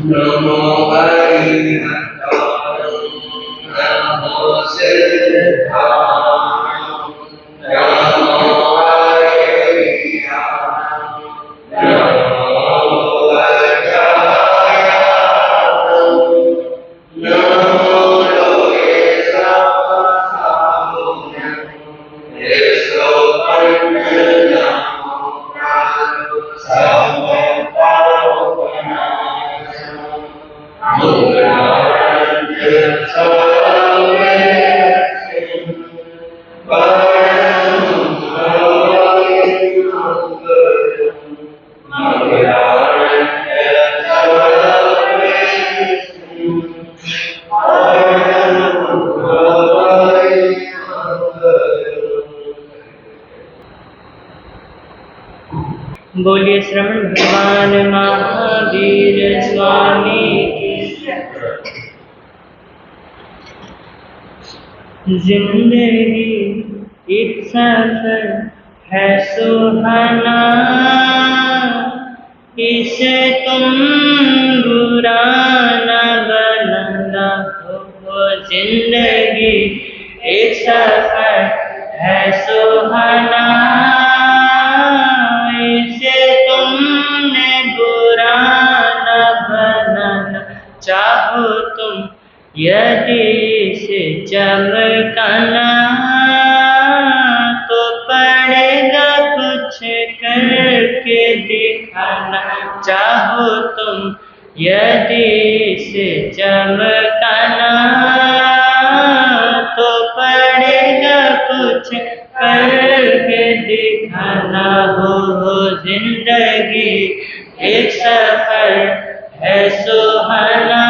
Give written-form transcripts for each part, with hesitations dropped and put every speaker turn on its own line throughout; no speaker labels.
नमो अरिहंताणं नमो सिद्धाणं नमो अरिहंताणं नमो अजायातं नमो लोकेशासाहुण्यं
बोलिए श्रवण भगवान महावीर स्वामी की। जिंदगी एक सफर है सुहाना, इसे तुम बुरा न बनाना हो। जिंदगी एक सफर है सुहाना, इसे तुमने बुरा न बनाना। चाहो तुम यदि इसे चमकाना, तो पड़ेगा कुछ करके दिखाना। चाहो तुम यदि इसे चमकाना, तो पड़ेगा कुछ करके दिखाना हो। जिंदगी एक सफर है सुहाना,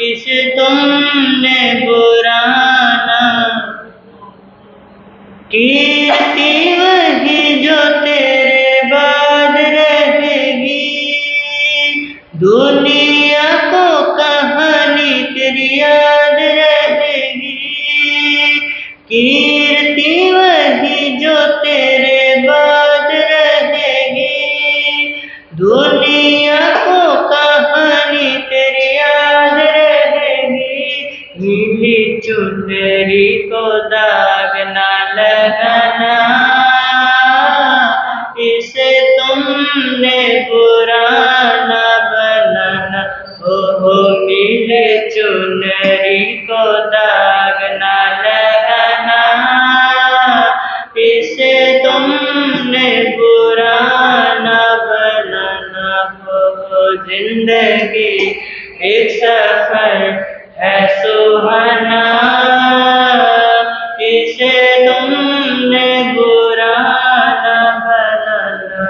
इसे तुमने बुरा न। कीर्ति वही जो तेरे बाद रहेगी, दुनिया को कहानी तेरी याद रहेगी। कीर्ति वही जो तेरे बाद रहेगी, दुनिया को कहानी तेरी याद रहेगी। नीली चुनरी को दाग ना लगाना, इसे तुमने बुरा न बनाना हो। नीली चुनरी को दाग ना लगाना, इसे तुमने बुरा न बनाना हो। जिंदगी एक सफर है सुहाना, इसे तुमने बुरा न बनाना।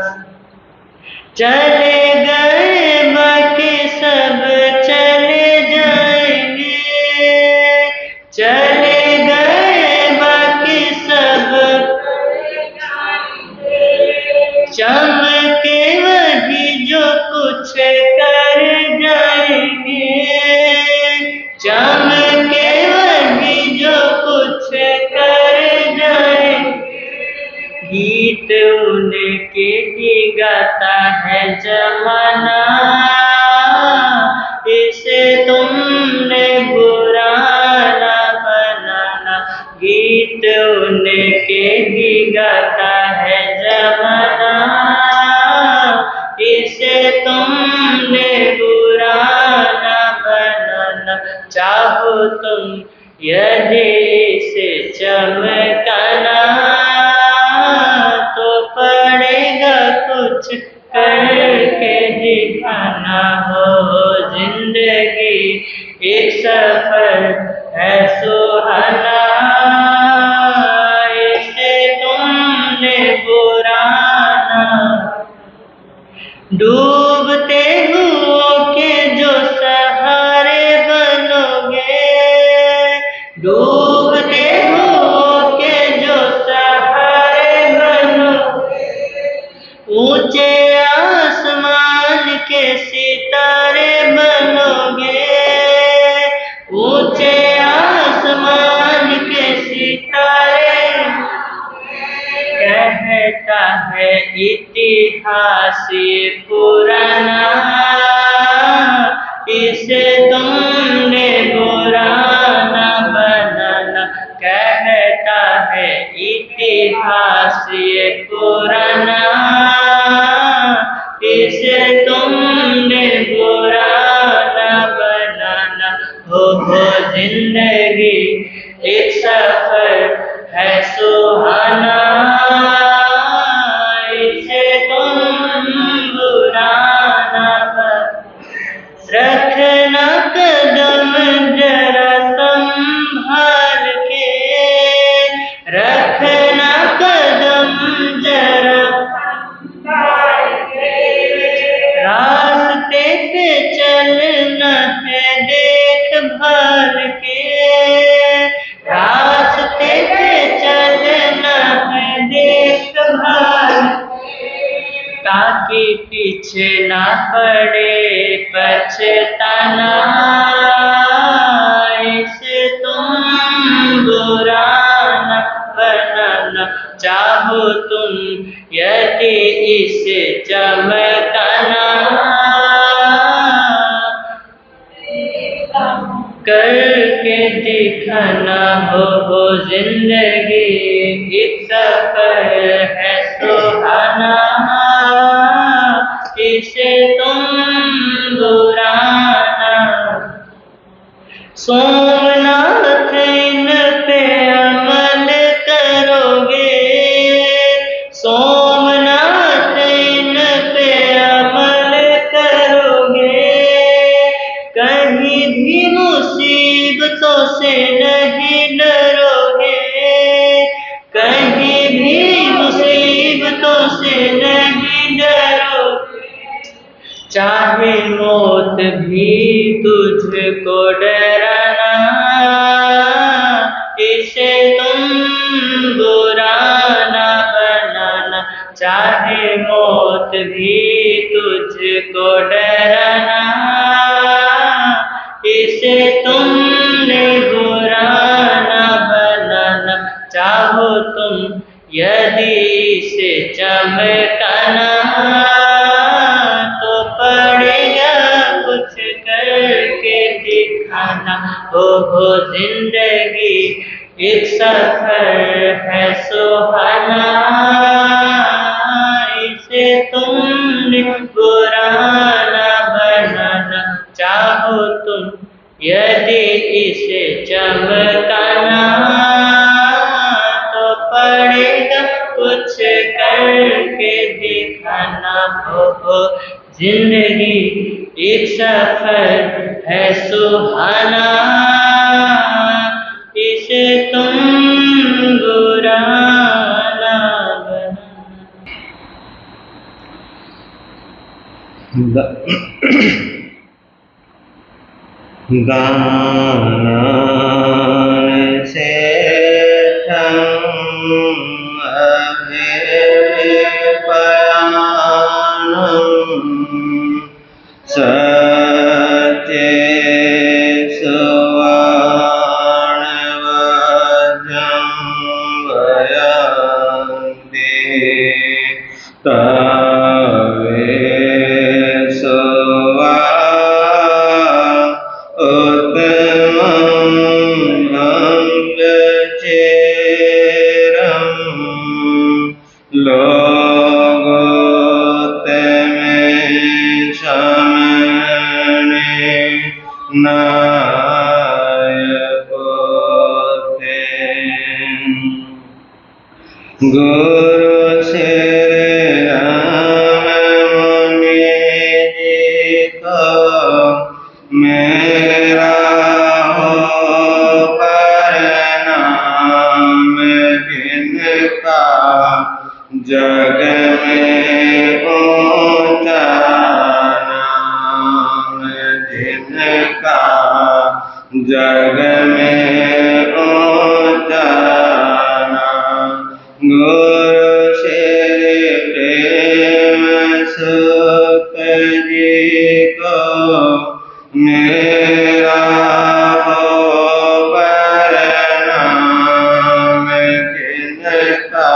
चले गए बाकी सब चले जाएंगे, चले गए बाकी सब चमके वही जो कुछ कर जाएंगे। चमके वही जो कुछ कर जाएंगे। गीत उनके ही गाता है जमाना, इसे तुमने बुरा न बनाना। गीत उनके ही गाता है जमाना, इसे तुमने बुरा न बनाना। चाहो तुम यदि इसे चमकाना, तो पड़ेगा कुछ करके दिखाना हो। जिंदगी एक सफर है सुहाना, इसे तुमने बुरा न। डूबते हुओं के जो सहारे बनोगे, डूबते हुओं के जो सहारे बनोगे। ऊंचे आसमान के सितारे बनोगे, ऊंचे आसमान के सितारे। कहता है इतिहास पुराना, इसे तुमने बुरा न बनाना, कहता है इतिहास ये पुराना। इसे तुमने बुरा न बनाना, हो जिंदगी एक सफर है सुहाना। इसे तुम बुरा न बनाना, रखना कदम जरा संभाल के, रखना कदम जरा संभाल के। रास्ते पे चलना है देखभाल के, रास्ते पे चलना है देखभाल, ताकि पीछे ना पड़े पछताना। इसे तुम बुरा न बनाना, चाहो तुम यदि इसे चमकाना, करके दिखाना। हो जिंदगी एक सफर है सुहाना। इसे तुम बुरा न, सोमनाथ इन पे अमल करोगे, सोमनाथ इन पे अमल करोगे, कहीं भी मुसीबतों से नहीं डरोगे, कहीं भी मुसीबतों से नहीं डरोगे। चाहे मौत भी तुझको डराना, इसे तुम बुरा न बनाना। चाहे मौत भी तुझको डराना, इसे तुमने बुरा न बनाना। चाहो तुम यदि इसे चमकाना, तो पड़ेगा कुछ करके दिखाना। हो जिंदगी एक सफर है सुहाना। इसे तुमने बुरा न बनाना, चाहो तुम यदि इसे चमकाना, तो पड़ेगा कुछ करके दिखाना। हो जिंदगी एक सफर है सुहाना। इसे तुम बुरा न
गानन से गुरु श्री राम मुनि जी को मेरा हो प्रणाम, जिनका जग में ऊंचा नाम, जिनका जग में ऊंचा नाम। गुरु श्री प्रेम सुख जी को मेरा हो प्रणाम, जिनका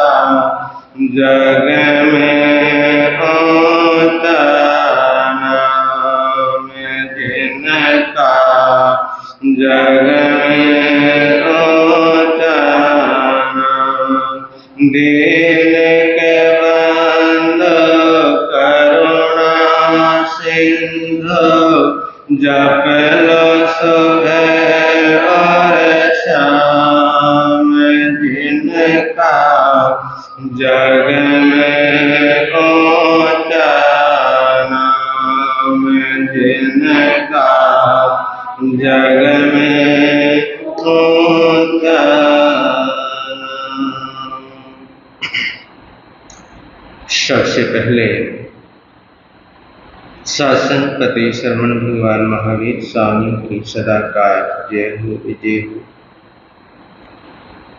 जग में ऊंचा नाम, जिनका जग में ऊंचा नाम। दीन के बंधु करुणा सिंधु जप लो सुबह और शाम। जिनका जग में ऊंचा नाम, जिनका जग में ऊंचा नाम। सबसे पहले शासनपति श्रवण भगवान महावीर स्वामी की सदाकाल जय हो विजय हो।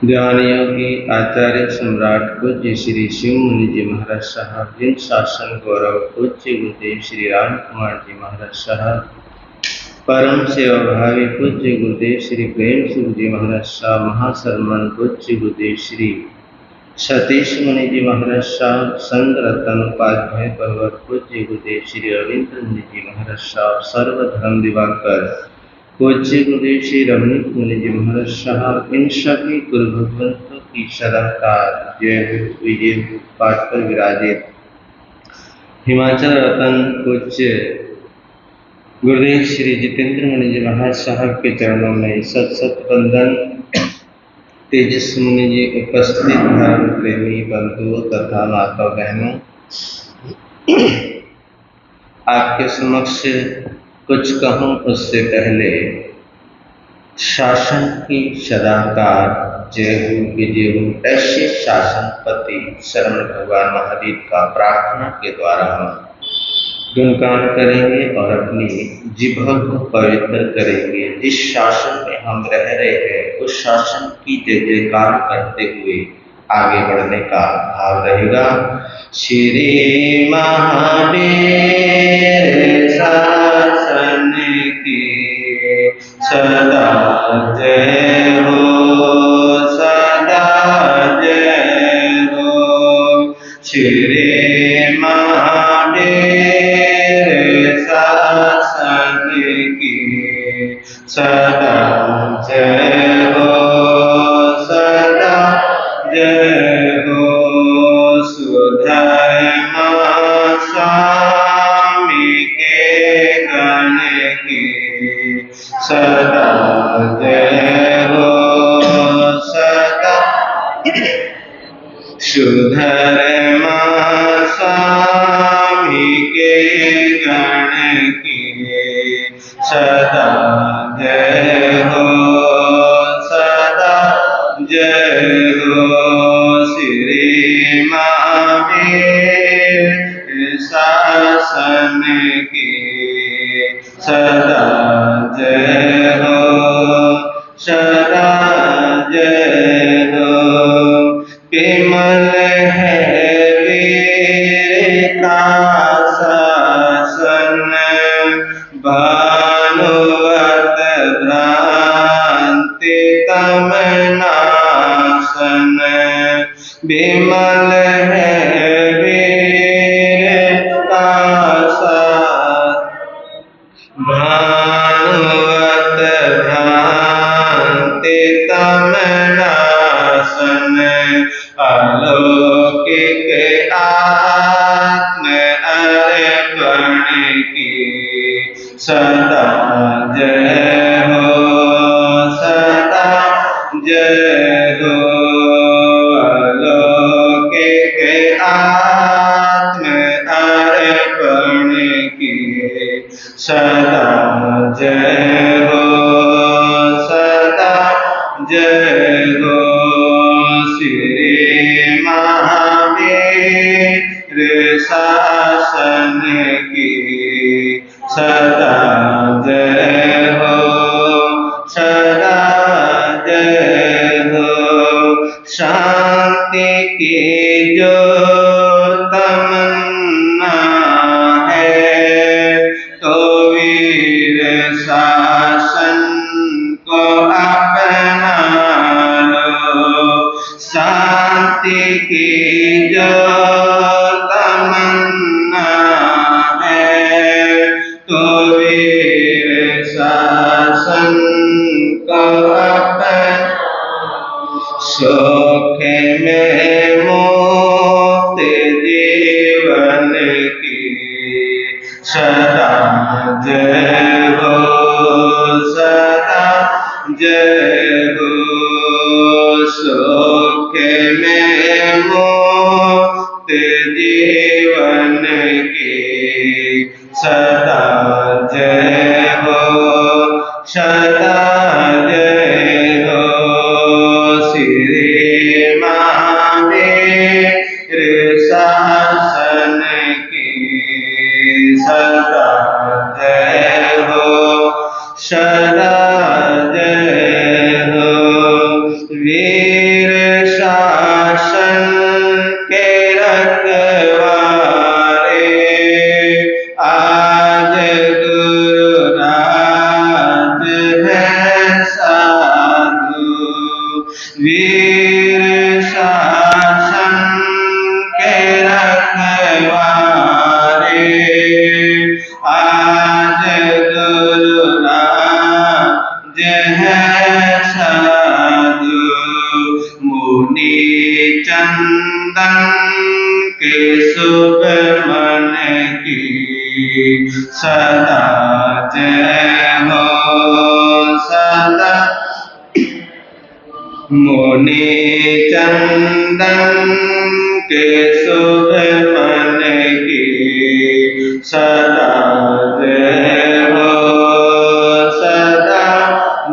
ज्ञान योगी आचार्य सम्राट पूज्य श्री शिव मुनि जी महाराज साहब, जिन शासन गौरव पूज्य गुरुदेव श्री राम कुमार जी महाराज साहब, परम सेवा भावी पूज्य गुरुदेव श्री प्रेम सिंह जी महाराज साहब, महासम्मान पूज्य गुरुदेव श्री सतीश मुनि जी महाराज साहब, संत रतन उपाध्याय पर्वत पूज्य गुरुदेव श्री रविंद्र मुनि जी महाराज साहब, सर्वधर्म दिवाकर पूज्य गुरुदेव श्री रमणीक मुनि जी महाराज साहब, इन सभी गुरु भगवंतों की सदाकाल जय हो विजय हो पाठ पर विराजित हिमाचल रतन पूज्य गुरुदेव श्री जितेंद्र मुनि जी महाराज साहब के चरणों में सत सत वंदन। तेजस मुनि जी उपस्थित धर्म प्रेमी बंधुओं तथा माता बहनों, आपके समक्ष कुछ कहूँ उससे पहले शासन की सदाकाल जय हो विजय हो ऐसे शासनपति शरण भगवान महावीर का प्रार्थना के द्वारा हम गुणगान करेंगे और अपनी जिह्वा को पवित्र करेंगे। जिस शासन में हम रह रहे हैं उस शासन की जय जयकार करते हुए आगे बढ़ने का भाव रहेगा। श्री महावीर शासन की सदा जय हो, सदा जय हो। श्री महावीर शासन की सदा जय हो, सदा जय हो। सुधर्म स्वामी के गण की सदा जय हो, सदा सुधर्म स्वामी के गण की सदा जय हो, सदा जय हो। श्री महावीर शासन की सदा जय हो, सदा जय हो। विमल है वीर का शासन, भानुवत भ्रांति तम नाशन। विमल है वीर का शासन, भानुवत भ्रांति तम नाशन। अलौकिक आत्म अर्पण की सदा जय हो, सदा जय हो। अलौकिक आत्म अर्पण की सदा जय हो, सदा जय हो। श्री महावीर शासन की सदा जय हो, सदा जय हो। शांति की जो तमन्ना है तो वीर शासन को अपना लो। शांति की जो तमन्ना है तो वीर शासन सदा जय हो, सदा जय हो। सुख में मुक्त जीवन की सदा जय हो, सदा जय हो। श्री महावीर शासन की सदा जय हो, सदा जय हो। वीर शासन के रखवारे आज गुरु राज है साधु। वीर शासन के रखवारे आज गुरु राज है साधु। मुनि चंदन के शुभ मन की सदा जय हो, सदा। मुनि चंदन के शुभ मन की सदा जय हो, सदा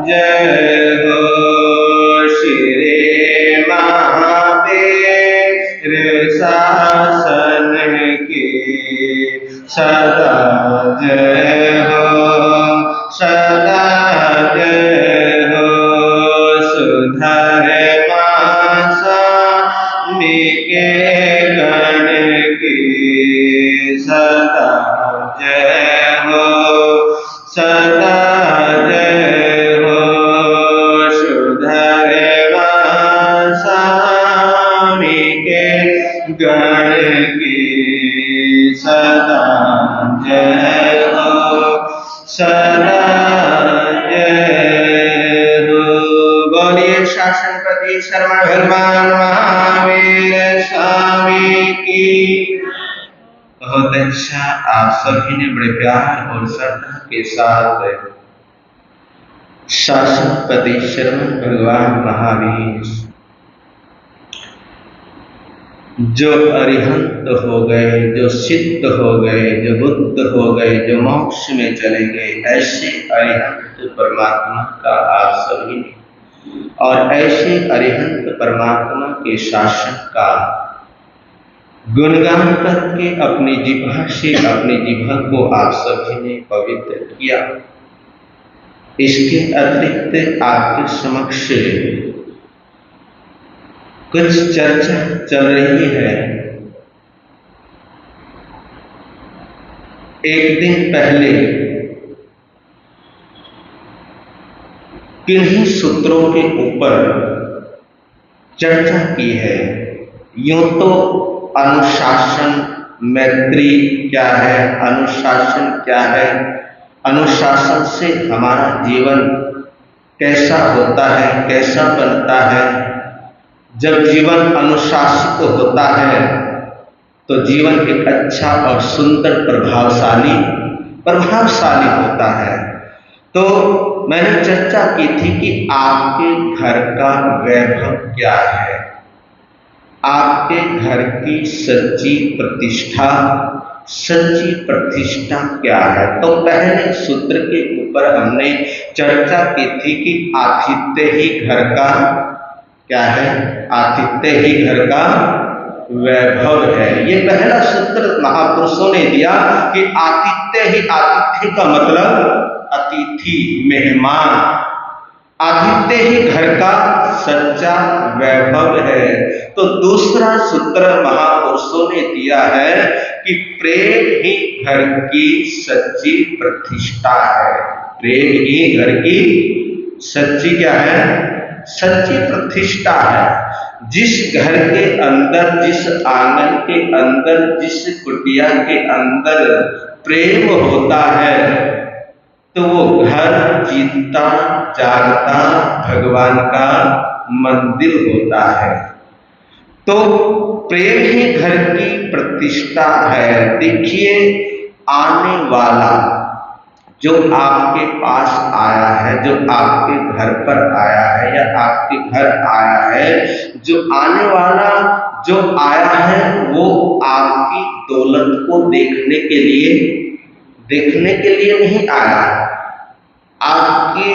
जय हो। श्री महावीर शासन की सदा जय हो, सदा जय हो। सुधर स्वामी के गण की सदा जय हो, सदा जय हो। सुधर स्वामी के गण की सदा जय हो, सदा जय हो। बोलिए शासनपति शरवण भगवान महावीर स्वामी की। बहुत अच्छा, आप सभी ने बड़े प्यार और श्रद्धा के साथ शासनपति शरवण भगवान महावीर जो अरिहंत हो गए, जो सिद्ध हो गए, जो बुद्ध हो गए, जो मोक्ष में चले गए, ऐसे अरिहंत परमात्मा का आप सभी ने और ऐसे अरिहंत परमात्मा के शासन का गुणगान करके अपनी जिह्वा से अपनी जिह्वा को आप सभी ने पवित्र किया। इसके अतिरिक्त आपके समक्ष कुछ चर्चा चल रही है। एक दिन पहले किन्हीं सूत्रों के ऊपर चर्चा की है। यूं तो अनुशासन मैत्री क्या है, अनुशासन क्या है, अनुशासन से हमारा जीवन कैसा होता है, कैसा बनता है। जब जीवन अनुशासित होता है तो जीवन एक अच्छा और सुंदर प्रभावशाली होता है। तो मैंने चर्चा की थी कि आपके घर का वैभव क्या है, आपके घर की सच्ची प्रतिष्ठा क्या है। तो पहले सूत्र के ऊपर हमने चर्चा की थी कि आतिथ्य ही घर का क्या है, आतिथ्य ही घर का वैभव है। ये पहला सूत्र महापुरुषों ने दिया कि आतिथ्य का मतलब अतिथि, मेहमान। आतिथ्य ही घर का सच्चा वैभव है। तो दूसरा सूत्र महापुरुषों ने दिया है कि प्रेम ही घर की सच्ची प्रतिष्ठा है। प्रेम ही घर की सच्ची क्या है, सच्ची प्रतिष्ठा है। जिस घर के अंदर, जिस आंगन के अंदर, जिस कुटिया के अंदर प्रेम होता है तो वो घर जीता जागता भगवान का मंदिर होता है। तो प्रेम ही घर की प्रतिष्ठा है। देखिए आने वाला जो आपके पास आया है, जो आपके घर पर आया है या आपके घर आया है, जो आने वाला जो आया है वो आपकी दौलत को देखने के लिए नहीं आया, आपके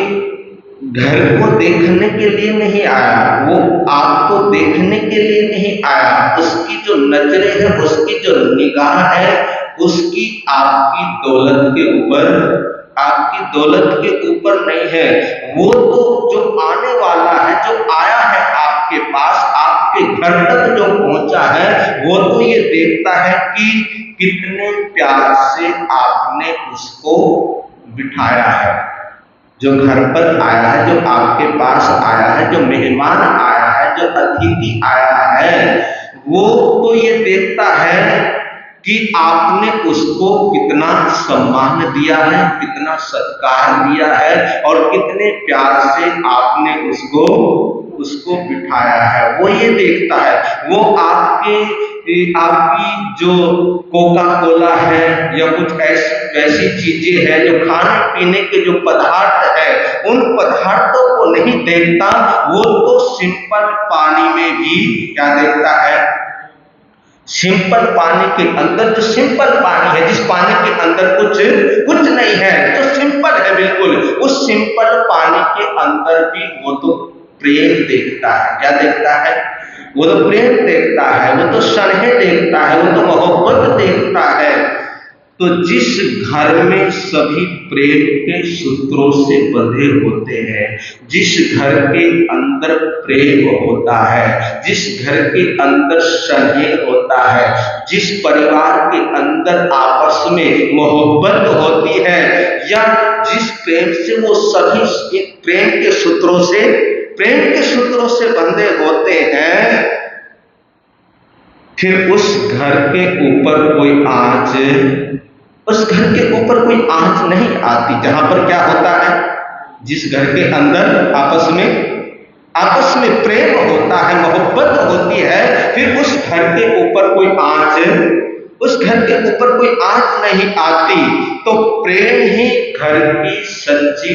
घर को देखने के लिए नहीं आया, वो आपको देखने के लिए नहीं आया। उसकी जो नजरें हैं, उसकी जो निगाह है, उसकी आपकी दौलत के ऊपर नहीं है। वो तो जो आने वाला है, जो आया है आपके पास, आपके घर तक जो पहुंचा है, वो तो ये देखता है कि कितने प्यार से आपने उसको बिठाया है। जो घर पर आया है, जो आपके पास आया है, जो मेहमान आया है, जो अतिथि आया है, वो तो ये देखता है कि आपने उसको कितना सम्मान दिया है, कितना सत्कार दिया है और कितने प्यार से आपने उसको बिठाया है। वो ये देखता है। वो आपकी जो कोका कोला है या कुछ वैसी चीजें हैं, जो खाने पीने के जो पदार्थ है, उन पदार्थों को नहीं देखता। वो तो सिंपल पानी में भी क्या देखता है, सिंपल पानी के अंदर, जो सिंपल पानी है, जिस पानी के अंदर कुछ नहीं है, जो सिंपल है बिल्कुल, उस सिंपल पानी के अंदर भी वो तो प्रेम देखता है। क्या देखता है? वो तो प्रेम देखता है, वो तो स्नेह देखता है, वो तो मोहब्बत देखता है। तो जिस घर में सभी प्रेम के सूत्रों से बंधे होते हैं, जिस घर के अंदर प्रेम होता है, जिस घर के अंदर स्नेह होता है, जिस परिवार के अंदर आपस में मोहब्बत होती है, या जिस प्रेम से वो सभी प्रेम के सूत्रों से बंधे होते हैं, फिर उस घर के ऊपर कोई आंच नहीं आती। जहां पर क्या होता है, जिस घर के अंदर आपस में प्रेम होता है, मोहब्बत होती है, फिर उस घर के ऊपर कोई आंच नहीं आती। तो प्रेम ही घर की सच्ची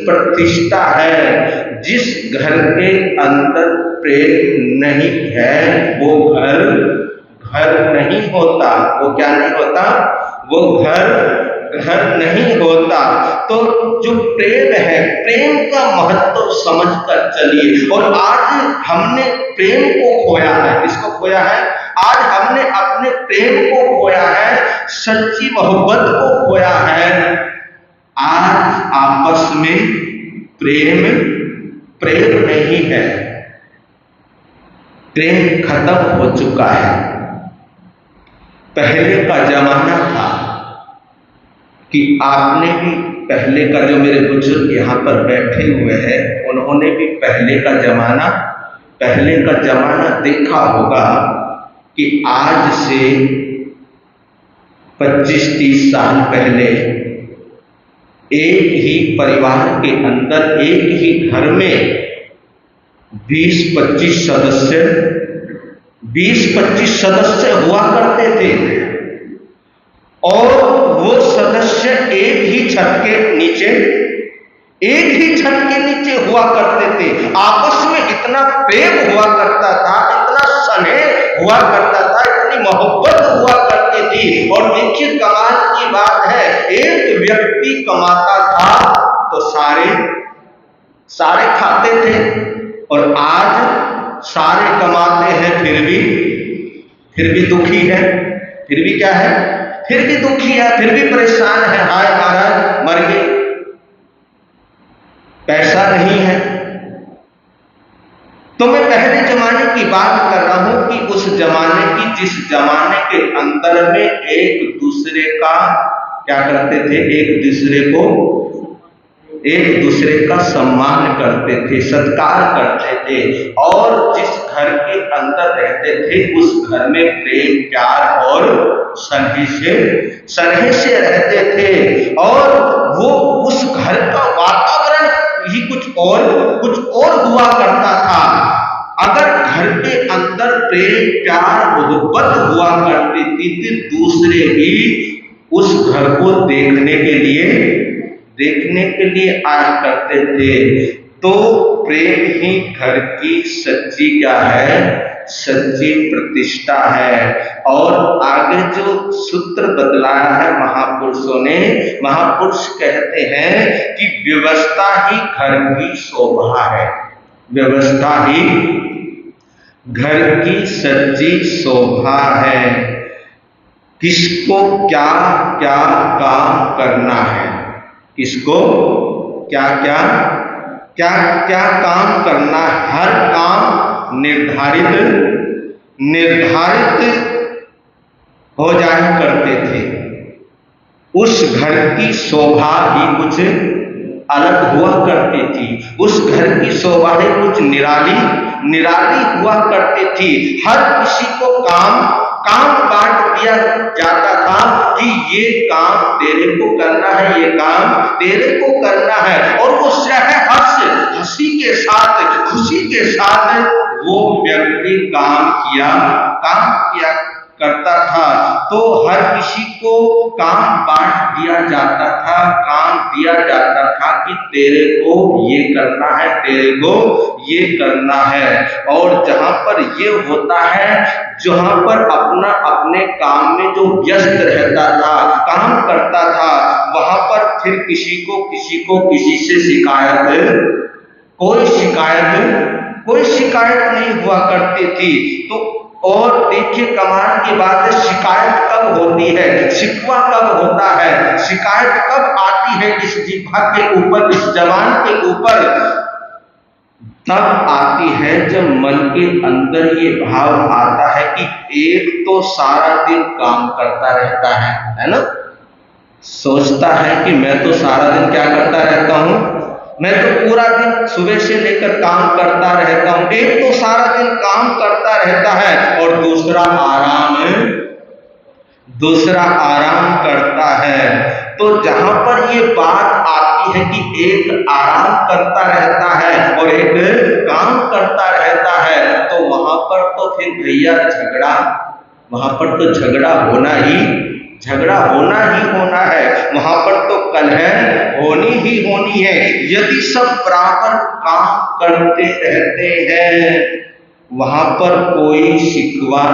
प्रतिष्ठा है। जिस घर के अंदर प्रेम नहीं है, वो घर नहीं होता। वो क्या नहीं होता? वो घर नहीं होता। तो जो प्रेम है, प्रेम का महत्व समझकर चलिए। और आज हमने प्रेम को खोया है। किसको खोया है? आज हमने अपने प्रेम को खोया है, सच्ची मोहब्बत को खोया है। आज आपस में प्रेम नहीं है, प्रेम खत्म हो चुका है। पहले का जमाना था कि आपने भी, पहले का जो मेरे बुजुर्ग यहाँ पर बैठे हुए हैं, उन्होंने भी पहले का जमाना देखा होगा कि आज से 25-30 साल पहले एक ही परिवार के अंदर, एक ही घर में 20-25 सदस्य हुआ करते थे। और वो सदस्य एक ही छत के नीचे हुआ करते थे। आपस में इतना प्रेम हुआ करता था, इतना स्नेह हुआ करता था, इतनी मोहब्बत हुआ करती थी। और देखिए, कमाल की बात है, एक व्यक्ति कमाता था तो सारे खाते थे। और आज सारे कमाते हैं, फिर भी दुखी है। फिर भी क्या है? फिर भी दुखी है, फिर भी परेशान है। हाय महाराज, मर गए, पैसा नहीं है। तो मैं पहले जमाने की बात कर रहा हूं कि उस जमाने की, जिस जमाने के अंदर में एक दूसरे का क्या करते थे, एक दूसरे का सम्मान करते थे, सत्कार करते थे। और जिस घर के अंदर रहते थे, उस घर में प्रेम, प्यार और स्नेह से रहते थे। और वो उस घर का वातावरण ही कुछ और हुआ करता था। अगर घर के अंदर प्रेम प्यार मोहब्बत हुआ करती थी तो दूसरे भी उस घर को देखने के लिए आया करते थे। तो प्रेम ही घर की सच्ची क्या है, सच्ची प्रतिष्ठा है। और आगे जो सूत्र बदलाया है महापुरुषों ने, महापुरुष कहते हैं कि व्यवस्था ही घर की शोभा है, व्यवस्था ही घर की सच्ची शोभा है। किसको क्या क्या काम करना है, किसको क्या क्या काम करना है, हर काम निर्धारित हो जाया करते थे। उस घर की शोभा ही कुछ अलग हुआ करती थी, उस घर की शोभा ही कुछ निराली हुआ करती थी। हर किसी को काम बांट दिया जाता था कि ये काम तेरे को करना है, ये काम तेरे को करना है। और वो हंसी के साथ, खुशी के साथ वो व्यक्ति काम किया करता था। तो हर किसी को काम बांट दिया जाता था, काम दिया जाता था कि तेरे को ये करना है, तेरे को ये करना है। और जहां पर ये होता है, जहां पर अपने काम में जो व्यस्त रहता था, काम करता था, वहां पर फिर किसी से कोई शिकायत नहीं हुआ करती थी। तो और देखिए कमाल की बात है, शिकायत कब होती है, शिकवा कब होता है, शिकायत कब आती है इस जिह्वा के ऊपर, इस जबान के ऊपर? तब आती है जब मन के अंदर ये भाव आता है कि एक तो सारा दिन काम करता रहता है ना, सोचता है कि मैं तो सारा दिन क्या करता रहता हूं, मैं तो पूरा दिन सुबह से लेकर काम करता रहता हूं। एक तो सारा दिन काम करता रहता है और दूसरा आराम करता है। तो जहां पर ये बात आती है कि एक आराम करता रहता है और एक काम करता रहता है, तो वहां पर तो फिर भैया वहां पर तो झगड़ा होना ही होना है, वहां पर तो कलह होनी है। यदि सब बराबर काम करते रहते हैं, वहां पर कोई शिकवा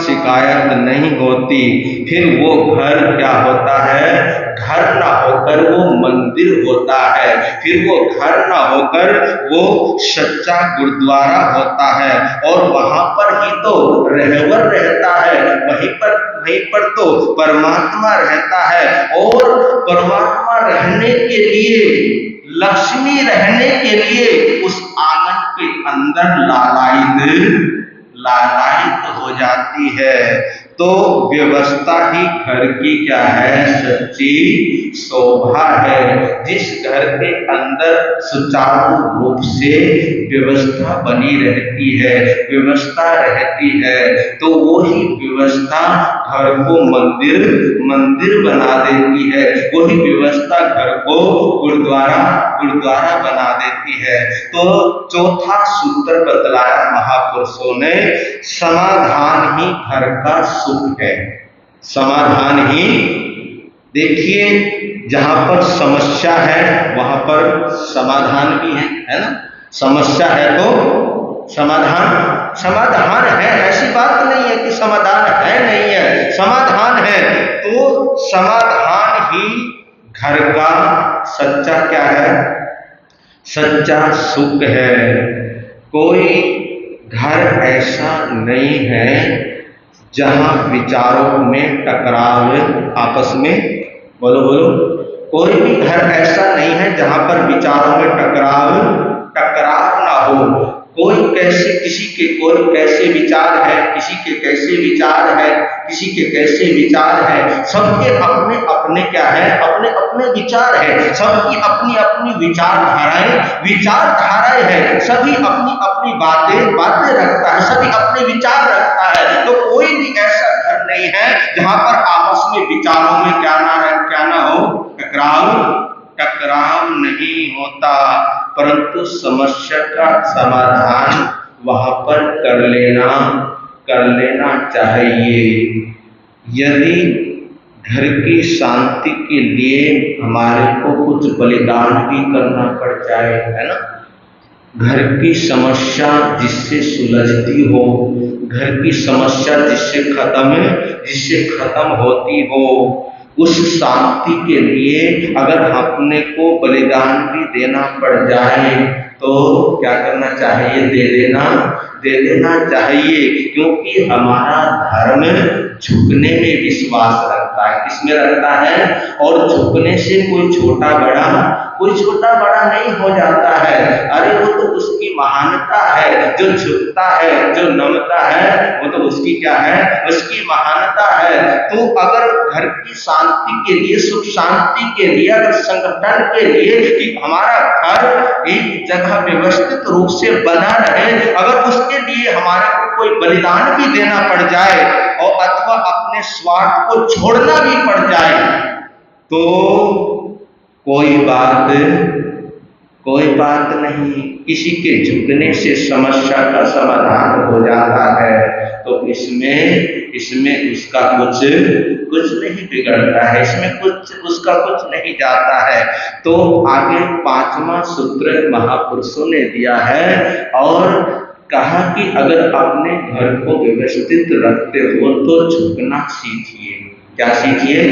शिकायत नहीं होती। फिर वो घर क्या होता है, घर ना होकर वो मंदिर होता है, फिर वो घर ना होकर वो सच्चा गुरुद्वारा होता है। और वहां पर ही तो रहवर रहता है, वहीं पर तो परमात्मा रहता है। और परमात्मा रहने के लिए, लक्ष्मी रहने के लिए उस आंगन के अंदर लालायित हो जाती है। तो व्यवस्था ही घर की क्या है, सच्ची शोभा है। जिस घर के अंदर सुचारू रूप से व्यवस्था बनी रहती है, व्यवस्था रहती है, तो वो ही व्यवस्था घर को मंदिर बना देती है, वही व्यवस्था घर को गुरुद्वारा बना देती है। तो चौथा सूत्र बतलाया महापुरुषों ने, समाधान ही घर का सुख है। समाधान ही, देखिए जहां पर समस्या है वहां पर समाधान भी है ना। समस्या है तो समाधान है, ऐसी बात नहीं है कि समाधान है नहीं है, समाधान है। तो समाधान ही घर का सच्चा क्या है, सच्चा सुख है। कोई घर ऐसा नहीं है जहां विचारों में टकराव आपस में, बोलो, कोई भी घर ऐसा नहीं है जहां पर विचारों में टकराव ना हो। कोई किसी के कोई कैसे विचार है, किसी के कैसे विचार है, किसी के कैसे विचार है। सबके अपने अपने क्या है, अपने अपने विचार है, सबकी अपनी अपनी विचारधाराएं है, सभी अपनी अपनी बातें रखता है, सभी अपने विचार रखता है। तो कोई भी ऐसा घर नहीं है जहां पर आपस में विचारों में क्या ना हो, टकराव नहीं होता। परंतु समस्या का समाधान वहां पर कर लेना चाहिए। यदि घर की शांति के लिए हमारे को कुछ बलिदान भी करना पड़ जाए, है ना, घर की समस्या जिससे सुलझती हो, घर की समस्या जिससे खत्म होती हो, उस शांति के लिए अगर अपने को बलिदान भी देना पड़ जाए तो क्या करना चाहिए? दे देना चाहिए, क्योंकि हमारा धर्म झुकने में विश्वास रखता है। किसमें रखता है? और झुकने से कोई छोटा बड़ा नहीं हो जाता है। अरे वो तो उसकी महानता है, जो झुकता है, जो नमता है, वो तो उसकी क्या है? उसकी महानता है। तो अगर घर की शांति के लिए, सुख शांति के लिए, अगर संगठन के लिए कि हमारा घर एक जगह व्यवस्थित रूप से बना रहे, अगर उसके लिए हमारे को कोई बलिदान भी देना पड़ जाए और अथवा अपने स्वार्थ को छोड़ना भी पड़ जाए तो कोई बात नहीं, किसी के झुकने से समस्या का समाधान हो जाता है। तो इसमें उसका कुछ नहीं बिगड़ता है, इसमें उसका कुछ नहीं जाता है। तो आगे 5वां सूत्र महापुरुषों ने दिया है और कहा कि अगर अपने घर को व्यवस्थित रखते हो तो झुकना सीखिए। क्या सीखिए?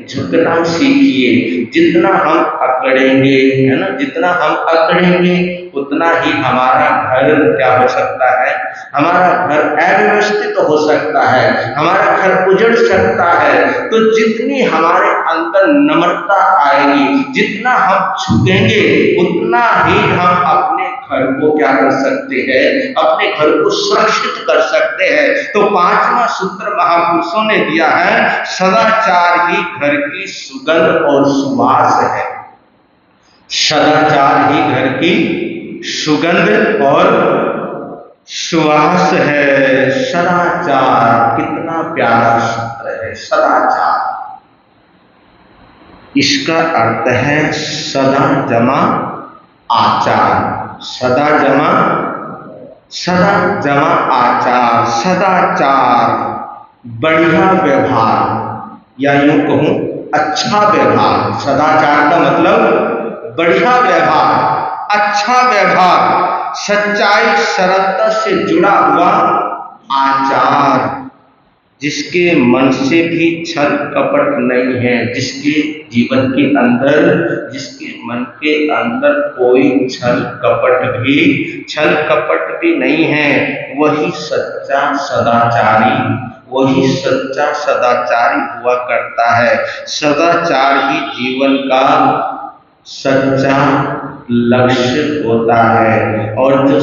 झुकना सीखिए। जितना हम अकड़ेंगे, है ना, जितना हम अकड़ेंगे उतना ही हमारा घर क्या हो सकता है? हमारा घर अव्यवस्थित हो सकता है, हमारा घर उजड़ सकता है। तो जितनी हमारे अंदर नम्रता आएगी, जितना हम झुकेंगे, उतना ही हम अपने घर को क्या कर सकते हैं? अपने घर को सुरक्षित कर सकते हैं। तो 5वां सूत्र महापुरुषों ने दिया है, सदाचार ही घर की सुगंध और सुवास है। सदाचार ही घर की सुगंध और सुवास है। सदाचार कितना प्यारा सूत्र है। सदाचार, इसका अर्थ है सदा जमा आचार। सदा जमा आचार, सदाचार, बढ़िया व्यवहार, या यूं कहूं अच्छा व्यवहार। सदाचार का मतलब बढ़िया व्यवहार, अच्छा व्यवहार, सच्चाई सरलता से जुड़ा हुआ आचार, जिसके मन से भी छल कपट नहीं है, जिसके जीवन के अंदर, जिसके मन के अंदर कोई छल कपट भी नहीं है, वही सच्चा सदाचारी हुआ करता है। सदाचार ही जीवन का सच्चा लक्ष्य होता है। और जो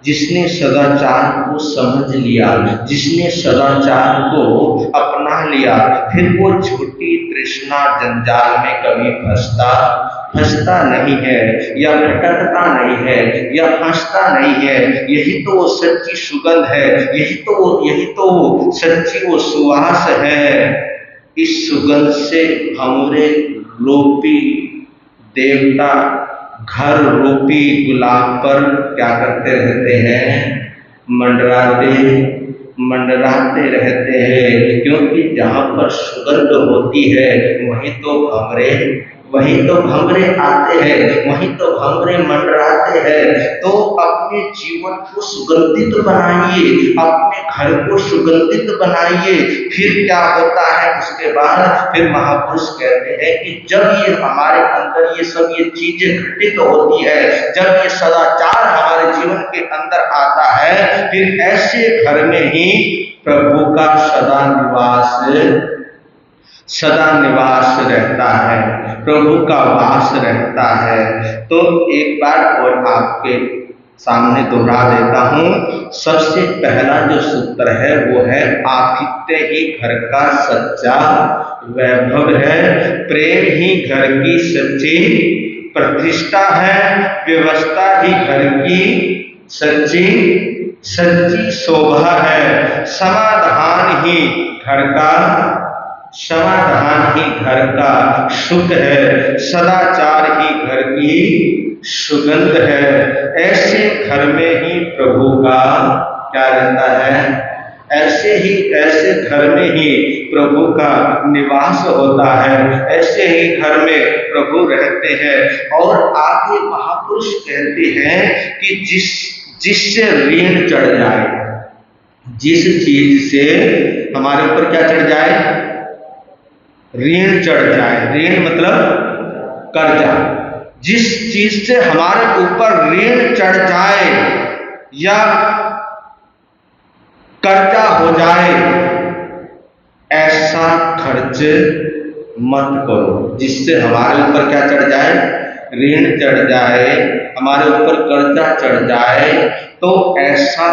जिसने सदाचार को समझ लिया, जिसने सदाचार को अपना लिया, फिर वो झूठी तृष्णा जंजाल में कभी फंसता नहीं है, या भटकता नहीं है, या फंसता नहीं है। यही तो वो सच्ची सुगंध है, यही तो सच्ची वो सुवास है। इस सुगंध से भंवरे रूपी देवता घर रूपी गुलाब पर क्या करते रहते हैं? मंडराते रहते हैं, क्योंकि जहाँ पर सुगंध होती है वहीं तो भंवरे आते हैं, वहीं तो भंवरे मंडराते हैं। तो अपने जीवन को सुगंधित बनाइए, अपने घर को सुगंधित बनाइए। फिर क्या होता है? उसके बाद फिर महापुरुष कहते हैं कि जब ये हमारे अंदर ये चीजें घटित होती है, जब ये सदाचार हमारे जीवन के अंदर आता है, फिर ऐसे घर में ही प्रभु का सदा निवास रहता है, प्रभु का वास रहता है। तो एक बार और आपके सामने दोहरा देता हूँ। सबसे पहला जो सूत्र है वो है आतिथ्य ही घर का सच्चा वैभव है, प्रेम ही घर की सच्ची प्रतिष्ठा है, व्यवस्था ही घर की सच्ची शोभा है, समाधान ही घर का समाधान ही घर का सुख है, सदाचार ही घर की सुगंध है। ऐसे घर में ही प्रभु का क्या रहता है, ऐसे घर में ही प्रभु का निवास होता है, ऐसे ही घर में प्रभु रहते हैं। और आगे महापुरुष कहते हैं कि जिससे ऋण चढ़ जाए, जिस चीज से हमारे ऊपर क्या चढ़ जाए, ऋण चढ़ जाए, ऋण मतलब कर्जा, जिस चीज से हमारे ऊपर ऋण चढ़ जाए या कर्जा हो जाए, ऐसा खर्च मत करो। जिससे हमारे ऊपर क्या चढ़ जाए, ऋण चढ़ जाए, हमारे ऊपर कर्जा चढ़ जाए, तो ऐसा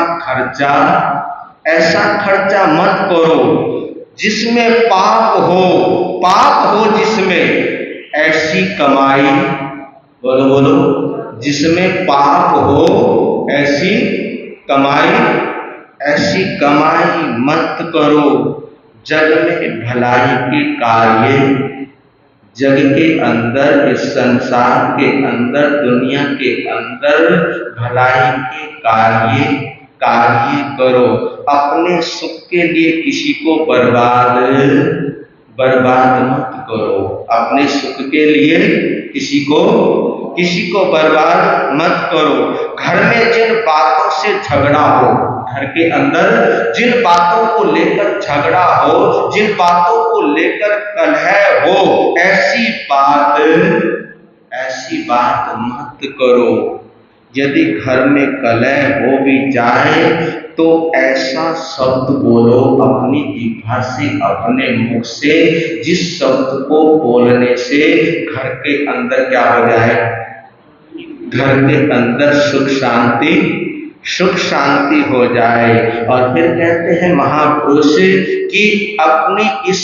खर्चा मत करो जिसमें पाप हो जिसमें ऐसी कमाई, बोलो, जिसमें पाप हो ऐसी कमाई मत करो। जग में भलाई के कार्य, जग के अंदर, इस संसार के अंदर, दुनिया के अंदर भलाई के कार्य करो। अपने सुख के लिए किसी को बर्बाद मत करो। अपने सुख के लिए किसी को बर्बाद मत करो। घर में जिन बातों से झगड़ा हो, घर के अंदर जिन बातों को लेकर झगड़ा हो, जिन बातों को लेकर कलह हो, ऐसी बात मत करो। यदि घर में कलह हो भी जाए तो ऐसा शब्द बोलो अपनी जिह्वा से, अपने मुख से, जिस शब्द को बोलने से घर के अंदर क्या हो जाए, घर के अंदर सुख शांति हो जाए। और फिर कहते हैं महापुरुष कि अपनी इस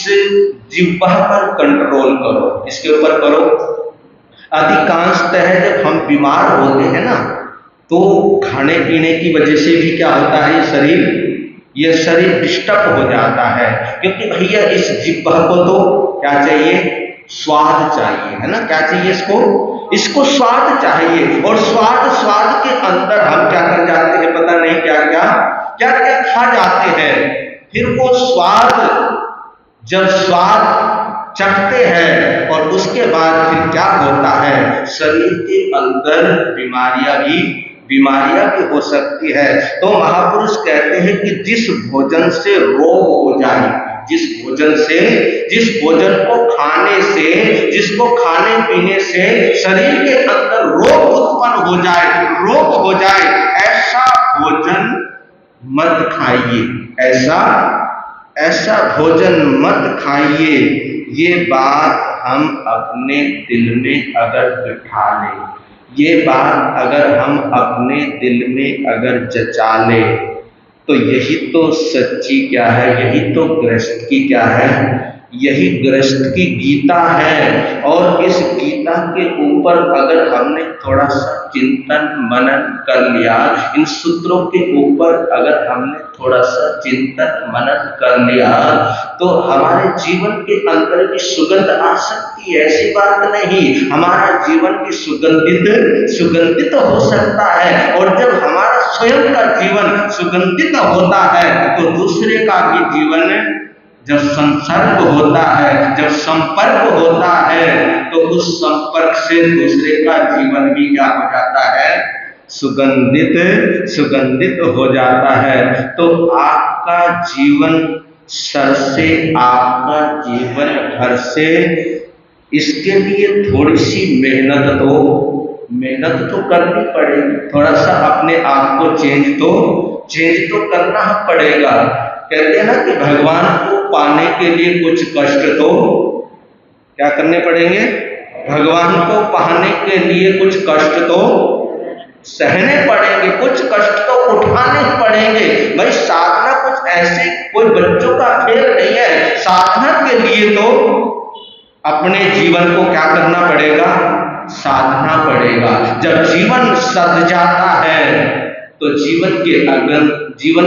जिह्वा पर कंट्रोल करो। इसके ऊपर करो। अधिकांशतः जब हम बीमार होते हैं ना, तो खाने पीने की वजह से भी क्या होता है, ये शरीर डिस्टर्ब हो जाता है। क्योंकि भैया इस जिह्वा को तो क्या चाहिए, स्वाद चाहिए, है ना। क्या चाहिए इसको स्वाद चाहिए। और स्वाद के अंदर हम क्या कर जाते हैं, पता नहीं क्या खा जाते हैं। फिर वो जब स्वाद चखते हैं और उसके बाद फिर क्या होता है, शरीर के अंदर बीमारियां भी हो सकती है। तो महापुरुष कहते हैं कि जिस भोजन से रोग हो जाए, जिस भोजन को खाने से, जिसको खाने पीने से शरीर के अंदर रोग उत्पन्न हो जाए, ऐसा भोजन मत खाइए, ऐसा भोजन मत खाइए। ये बात हम अपने दिल में अगर बिठा लें, ये बात अगर हम अपने दिल में अगर जचा लें, तो यही तो सच्ची क्या है, यही तो गृहस्थ की क्या है, यही गृहस्थ की गीता है। और इस गीता के ऊपर अगर हमने थोड़ा सा चिंतन मनन कर लिया, इन सूत्रों के ऊपर अगर हमने थोड़ा सा चिंतन मनन कर लिया, तो हमारे जीवन के अंदर की सुगंध आ सकती है। ऐसी बात नहीं, हमारा जीवन की सुगंधित हो सकता है। और जब हमारा स्वयं का जीवन सुगंधित होता है, तो दूसरे का भी जीवन, जब संसर्ग होता है, जब संपर्क होता है, तो उस संपर्क से दूसरे का जीवन भी क्या हो जाता है, सुगंधित हो जाता है। तो आपका जीवन सर से, आपका जीवन घर से, इसके लिए थोड़ी सी मेहनत तो करनी पड़ेगी। थोड़ा सा अपने आप को चेंज तो करना पड़ेगा। कहते हैं ना कि भगवान को पाने के लिए कुछ कष्ट तो क्या करने पड़ेंगे, भगवान को पाने के लिए कुछ कष्ट तो सहने पड़ेंगे, कुछ कष्ट तो उठाने पड़ेंगे। भाई साधना कुछ ऐसे कोई बच्चों का खेल नहीं है। साधना के लिए तो अपने जीवन को क्या करना पड़ेगा, साधना पड़ेगा। जब जीवन सध जाता है तो जीवन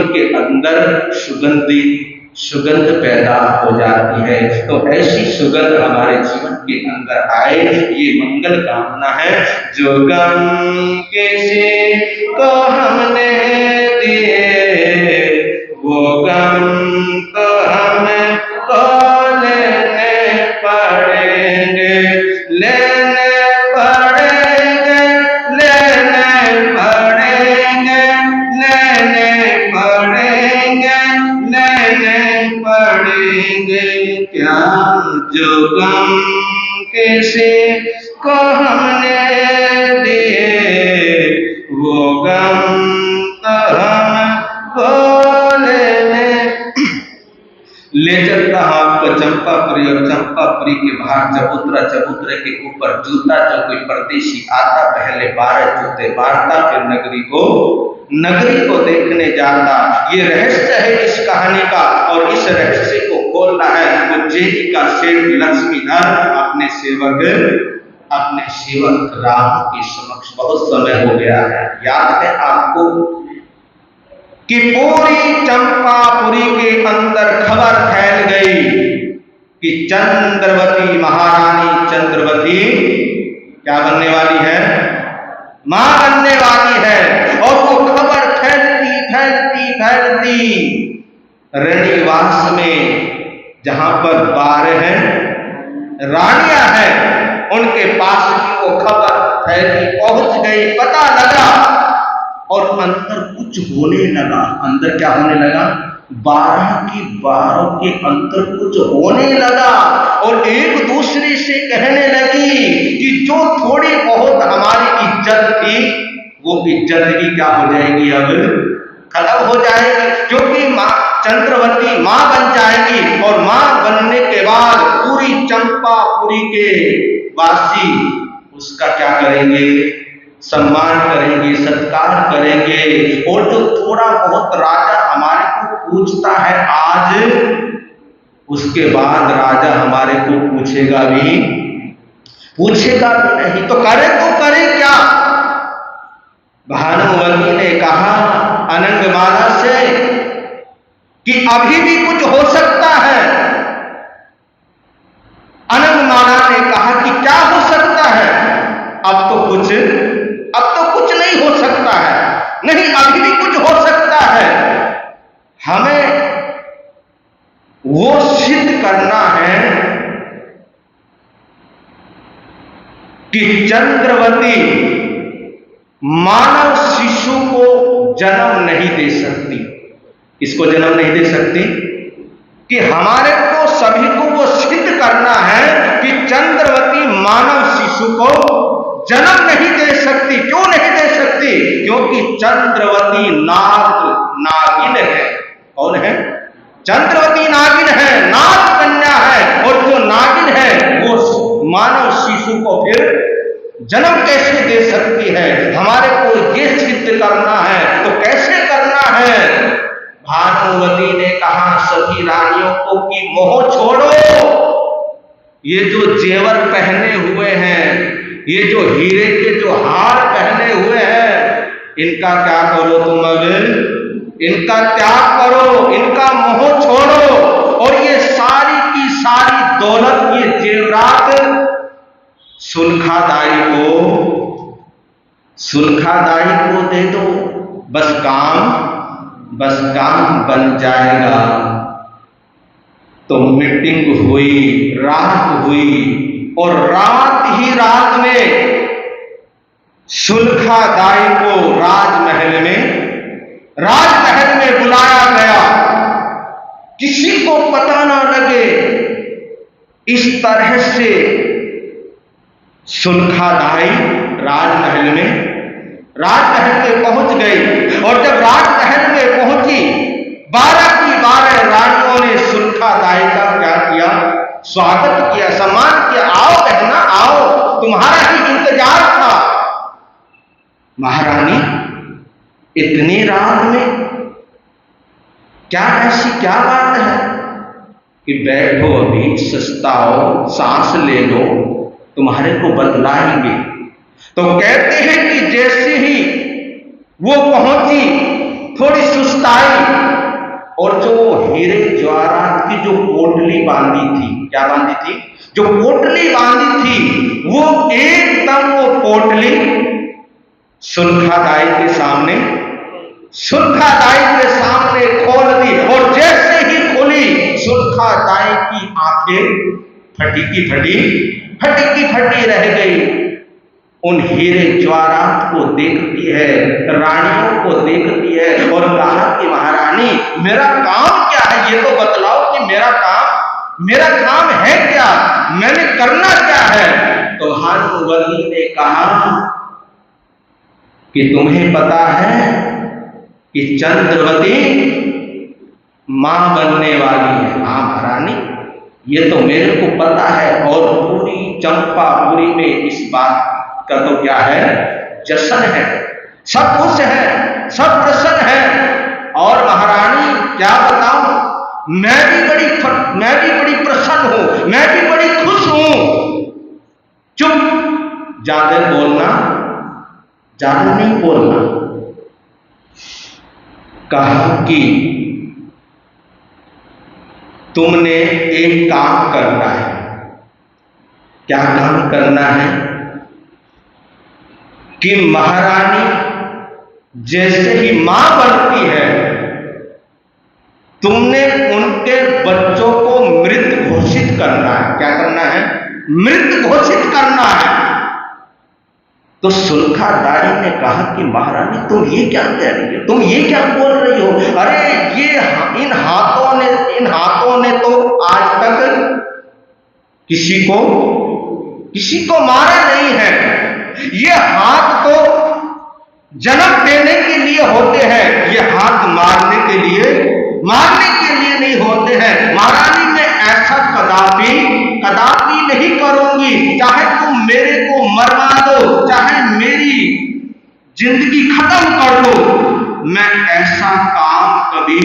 के अंदर सुगंध पैदा हो जाती है। तो ऐसी सुगंध हमारे जीवन के अंदर आए, ये मंगल कामना है। जो गम किसी को हमने दिए, वो गम तो हमें को लेने पड़ेंगे, लेने पड़ेंगे, लेने पड़ेंगे, लेने पड़ेंगे, लेने पड़ेंगे। क्या जो गम किसी को हमने दिए, वो गम तो हमको लेने ले चलता हूं आपको चंपापुरी, और चंपापुरी के बाहर चबूतरा, चबूतरे के ऊपर जूता। जो कोई परदेशी आता पहले 12 जूते मारता, फिर नगरी को देखने जाता। ये रहस्य है इस कहानी का, और इस रहस्य को खोलना है उज्जैनी का सेठ लक्ष्मीधर अपने सेवक राम के समक्ष। बहुत समय हो गया है, याद है आपको कि पूरी चंपापुरी के अंदर खबर फैल गई कि चंद्रवती महारानी चंद्रवती क्या बनने वाली है, मां बनने वाली है। और वो खबर फैलती फैलती फैलती रणिवास में, जहां पर 12 रानियां हैं, उनके पास भी वो खबर फैली, पहुंच गई, पता लगा, और अंदर कुछ होने लगा। अंदर क्या होने लगा? 12 की 12 के अंदर कुछ होने लगा, और एक दूसरे से कहने लगी कि जो थोड़ी बहुत हमारी इज्जत थी, वो इज्जत भी क्या हो जाएगी, अब खत्म हो जाएगी, क्योंकि मां चंद्रवती मां बन जाएगी। और मां बनने के बाद पूरी चंपापुरी के वासी उसका क्या करेंगे, सम्मान करेंगे, सत्कार करेंगे। और जो थोड़ा बहुत राजा हमारे को पूछता है आज, उसके बाद राजा हमारे को पूछेगा भी नहीं। तो करे क्या? भानुमति ने कहा अनंगमाला से कि अभी भी कुछ हो सकता है। अनंगमाला ने कहा कि क्या हो सकता है? अब तो कुछ नहीं हो सकता है। नहीं, अभी भी कुछ हो सकता है। हमें वो सिद्ध करना है कि चंद्रवती मानव शिशु को जन्म नहीं दे सकती। इसको जन्म नहीं दे सकती कि हमारे को सभी को वो सिद्ध करना है कि चंद्रवती मानव शिशु को जन्म नहीं दे सकती। क्यों नहीं दे सकती? क्योंकि चंद्रवती नागिन है। कौन है? चंद्रवती नागिन है, नाग कन्या है। और जो नागिन है वो मानव शिशु को फिर जन्म कैसे दे सकती है? हमारे को ये सिद्ध करना है। तो कैसे करना है? भानुमति ने कहा सभी रानियों को कि मोह छोड़ो, ये जो जेवर पहने हुए हैं, ये जो हीरे के जो हार पहने हुए हैं, इनका क्या करो तुम? अब इनका त्याग करो, इनका मोह छोड़ो, और ये सारी की सारी दौलत, ये जेवरात सुलखादाई को दे दो। बस काम बन जाएगा। तो मीटिंग हुई, रात हुई, और रात ही रात में सुलखादाई को राजमहल में बुलाया गया। किसी को पता ना लगे। इस तरह से सुलखादाई राजमहल में पहुंच गई। और जब राजमहल में पहुंची, 12 की 12 रानियों ने सुलखादाई का क्या किया? स्वागत किया, सम्मान किया। आओ बहना, आओ, तुम्हारा ही इंतजार था। महारानी, इतनी रात में ऐसी क्या बात है कि बैठो, अभी सस्ताओ, सांस ले लो, तुम्हारे को बतलाएंगे। तो कहते हैं कि जैसे ही वो पहुंची, थोड़ी सुस्ताई, और जो हीरे जवाहरात की जो पोटली बांधी थी, क्या बांधी थी, जो पोटली बांधी थी, वो एकदम वो पोटली सुलखादाई के सामने खोल दी, और जैसे ही खोली सुलखादाई की आंखें फटी की फटी रह गई। उन हीरे जवाहरात को देखती है, रानियों को देखती है और कहा कि महारानी मेरा काम क्या है, ये तो बतलाओ कि मेरा काम है क्या, मैंने करना क्या है। तो भानुवती ने कहा कि तुम्हें पता है कि चंद्रवती मां बनने वाली है। हाँ महारानी, ये तो मेरे को पता है, और पूरी चंपापुरी में इस बात का तो क्या है, जश्न है, सब खुश है, सब प्रसन्न है। और महारानी क्या बताऊं, मैं भी बड़ी प्रसन्न हूं, मैं भी बड़ी खुश हूं। चुप, ज्यादा नहीं बोलना। कहा कि तुमने एक काम करना है। क्या काम करना है? कि महारानी जैसे ही मां बनती है, तुमने उनके बच्चों को मृत घोषित करना है। क्या करना है? मृत घोषित करना है। तो सुलखादाई ने कहा कि महारानी तुम ये क्या कह रही हो, तुम ये क्या बोल रही हो? अरे ये इन हाथों ने तो आज तक किसी को मारा नहीं है। ये हाथ तो जन्म देने के लिए होते हैं, ये हाथ मारने के लिए नहीं होते हैं। महारानी मैं ऐसा कदापि नहीं करूंगी, चाहे तुम मेरे को मरवा दो, चाहे मेरी जिंदगी खत्म कर दो, मैं ऐसा काम कभी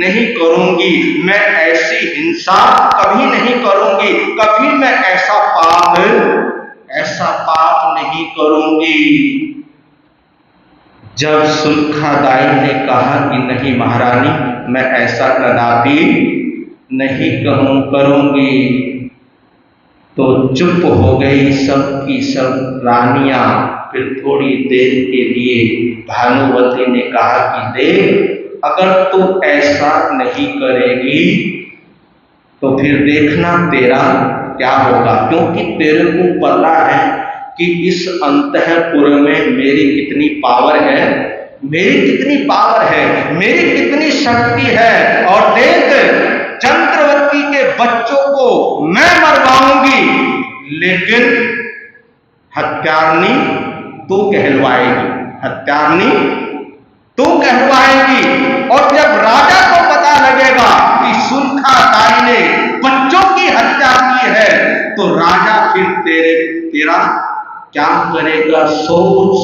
नहीं करूंगी, मैं ऐसी हिंसा कभी नहीं करूंगी, कभी मैं ऐसा पाप नहीं करूंगी। जब सुलखादाई ने कहा कि नहीं महारानी मैं ऐसा कदापि नहीं करूंगी, तो चुप हो गई सब की सब रानियां। फिर थोड़ी देर के लिए भानुवती ने कहा कि देख, अगर तू ऐसा नहीं करेगी तो फिर देखना तेरा क्या होगा, क्योंकि तेरे को पता है कि इस अंतःपुर में मेरी कितनी पावर है, मेरी कितनी शक्ति है। और देख, चंद्रवती के बच्चों को मैं मरवाऊंगी, लेकिन हत्यारनी तू कहलवाएगी। और जब राजा को पता लगेगा कि सुलखादाई ने बच्चों की हत्या की है, तो राजा फिर तेरा क्या करेगा सोच।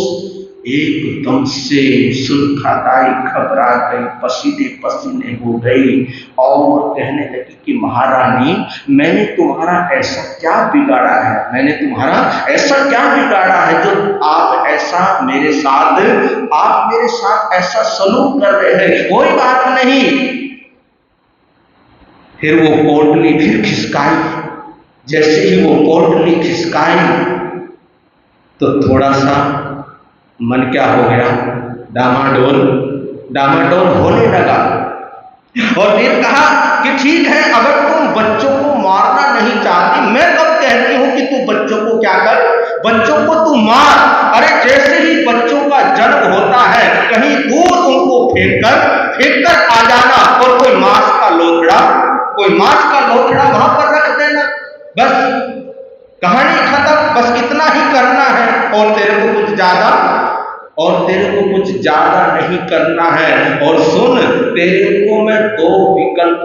एकदम से सुलखादाई घबरा गई, पसीने हो गई और कहने लगी कि महारानी मैंने तुम्हारा ऐसा क्या बिगाड़ा है जो आप मेरे साथ ऐसा सलूक कर रहे हैं। कोई बात नहीं। फिर वो पोटली फिर खिसकाई। जैसे ही वो पोटली खिसकाई तो थोड़ा सा मन क्या हो गया, डामाडोल होने लगा। और फिर कहा कि ठीक है, अगर तुम बच्चों को मारना नहीं चाहती, मैं कब कहती हूं कि तू बच्चों को क्या कर, बच्चों को तू मार। अरे जैसे ही बच्चों का जन्म होता है, कहीं दूर उनको फेंक कर आ जाना, और कोई मांस का लोथड़ा वहां पर रख देना, बस कहानी खत्म। बस इतना ही करना है, और तेरे को कुछ ज्यादा नहीं करना है। और सुन, तेरे को मैं दो विकल्प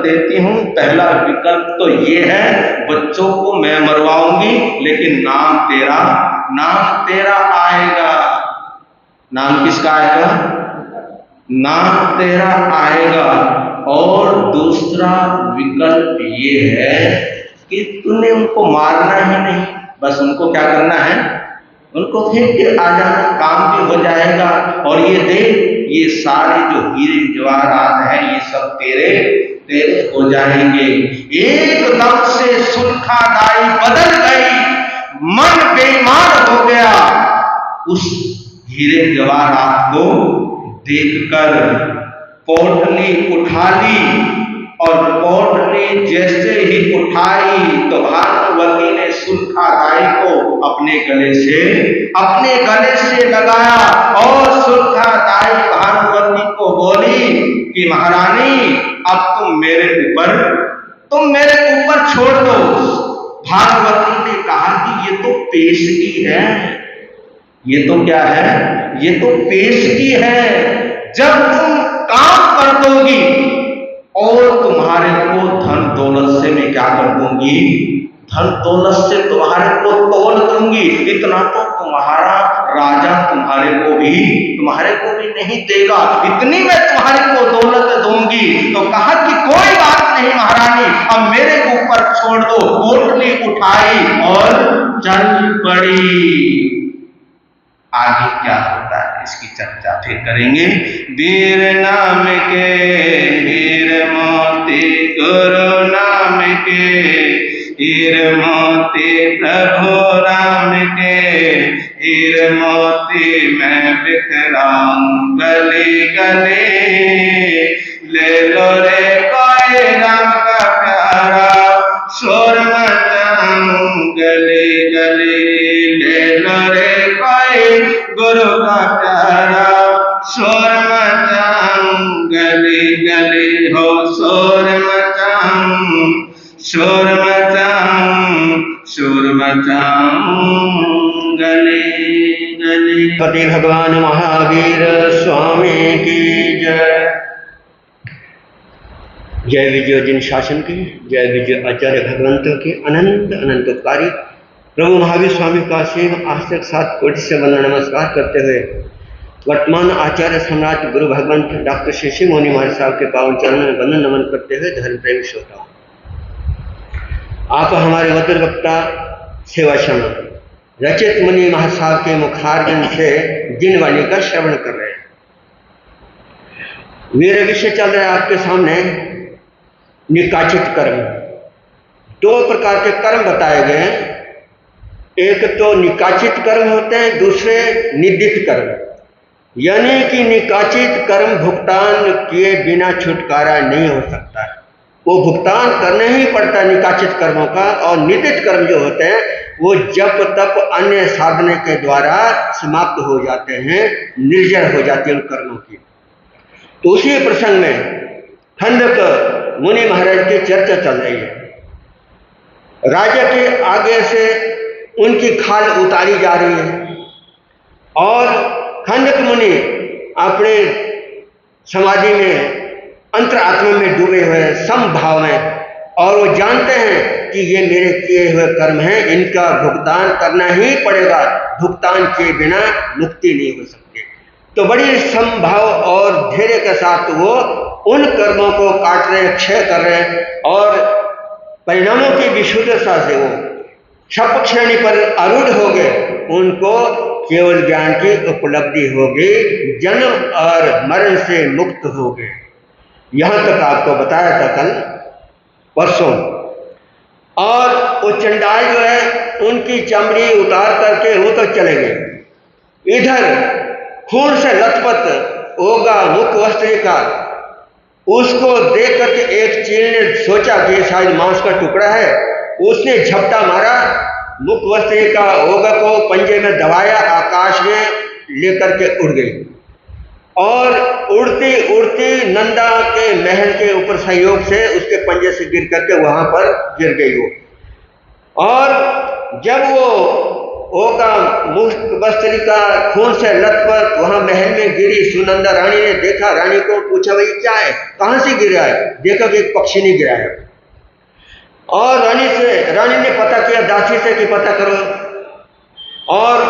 देती हूं। पहला विकल्प तो ये है, बच्चों को मैं मरवाऊंगी, लेकिन नाम तेरा आएगा। नाम किसका आएगा? नाम तेरा आएगा। और दूसरा विकल्प ये है कि तूने उनको मारना ही नहीं, बस उनको क्या करना है, उनको फेंक के आ जाना, काम भी हो जाएगा। और ये देख, ये सारे जो हीरे जवाहरात हैं ये सब तेरे तेरे हो जाएंगे। एकदम से सुल्खादाई बदल गई, मन बेईमान हो गया। उस हीरे जवाहरात को देखकर पोटली उठा ली, और पोटली जैसे ही उठाई तो भानुवती ने सुल्खादाई को अपने गले से लगाया, और सुल्खादाई भानुवती को बोली कि महारानी अब तुम मेरे ऊपर छोड़ दो। भानुवती ने कहा कि ये तो पेशगी है, ये तो क्या है, ये तो पेशगी है। जब तुम काम कर दोगी और तुम्हारे को धन दौलत से मैं क्या कर दूंगी, धन दौलत से तुम्हारे को तोल दूंगी। इतना तो तुम्हारा राजा तुम्हारे को भी नहीं देगा, इतनी मैं तुम्हारे को दौलत दूंगी। तो कहा कि कोई बात नहीं महारानी, अब मेरे ऊपर छोड़ दो। पोटली उठाई और चल पड़ी। आगे क्या होता है इसकी चर्चा फिर करेंगे। वीर नाम के हीर मोती, गुरु नाम के हीर मोती, प्रभु राम के हीर मोती, मैं बिखराऊं गली गली। ले लो रे कोई राम का प्यारा, शोर मचाऊं गली गली। ले लो रे कोई गुरु का प्यारा, शोर मचाऊं गली गली। हो शोर मचाऊं, शोर मचाऊं, शोर मचाऊं गली गली। पति भगवान महावीर स्वामी की जय। जय विजय जिन शासन की, जय विजय आचार्य भगवंतों की अनंत अनंत उपकारी प्रभु महावीर स्वामी का सेव आस्तिक 7 कोटि से वंदना नमस्कार करते हुए वर्तमान आचार्य सम्राट गुरु भगवंत डॉक्टर श्री श्री मुनि महाराज साहब के पावन चरणों में वंदन नमन करते हुए धर्म प्रेमी श्रोता, आप हमारे वक्ता वक्ता सेवा शरण रचित मुनि महाराज साहब के मुखारजन से जिन वाणी का श्रवण कर रहे हैं। मेरे विषय चल रहा है आपके सामने निकाचित कर्म। 2 प्रकार के कर्म बताए गए हैं, एक तो निकाचित कर्म होते हैं, दूसरे निदित कर्म। यानी कि निकाचित कर्म भुगतान किए बिना छुटकारा नहीं हो सकता है, वो भुगतान करना ही पड़ता है निकाचित कर्मों का। और निदित कर्म जो होते हैं वो जप तप अन्य साधने के द्वारा समाप्त हो जाते हैं, निर्जर हो जाती है उन कर्मों की। तो उसी प्रसंग में खंडक मुनि महाराज की चर्चा चल रही है। राजा के आगे से उनकी खाल उतारी जा रही है, और खंडक मुनि अपने समाधि में अंतरात्मा में डूबे हुए हैं, समभाव में, और वो जानते हैं कि ये मेरे किए हुए कर्म हैं, इनका भुगतान करना ही पड़ेगा, भुगतान किए बिना मुक्ति नहीं हो सकती। तो बड़ी समभाव और धैर्य के साथ वो उन कर्मों को काट रहे, क्षय कर रहे हैं, और परिणामों की विशुद्धता से वो क्षप श्रेणी पर आरूढ़ हो गए। उनको केवल ज्ञान की उपलब्धि होगी, जन्म और मरण से मुक्त हो गए। यहां तक आपको बताया था कल परसों। और वो चंडाल जो है उनकी चमड़ी उतार करके वो तो चले गए। इधर खून से लथपथ होगा मुख वस्त्रिका, उसको देख करके एक चील ने सोचा कि शायद मांस का टुकड़ा है, उसने झपटा मारा, मुख वस्त्रिका होगा को पंजे में दबाया, आकाश में लेकर के उड़ गई। और उड़ती उड़ती नंदा के महल के ऊपर संयोग से उसके पंजे से गिर करके वहां पर गिर गई वो। और जब वो होगा मुख वस्त्रिका खून से लथपथ वहां महल में गिरी, सुनंदा रानी ने देखा, रानी को पूछा भाई क्या है, कहां से गिरा है? देखा कि एक पक्षी ने गिरा है। और रानी ने पता किया दासी से कि पता करो, और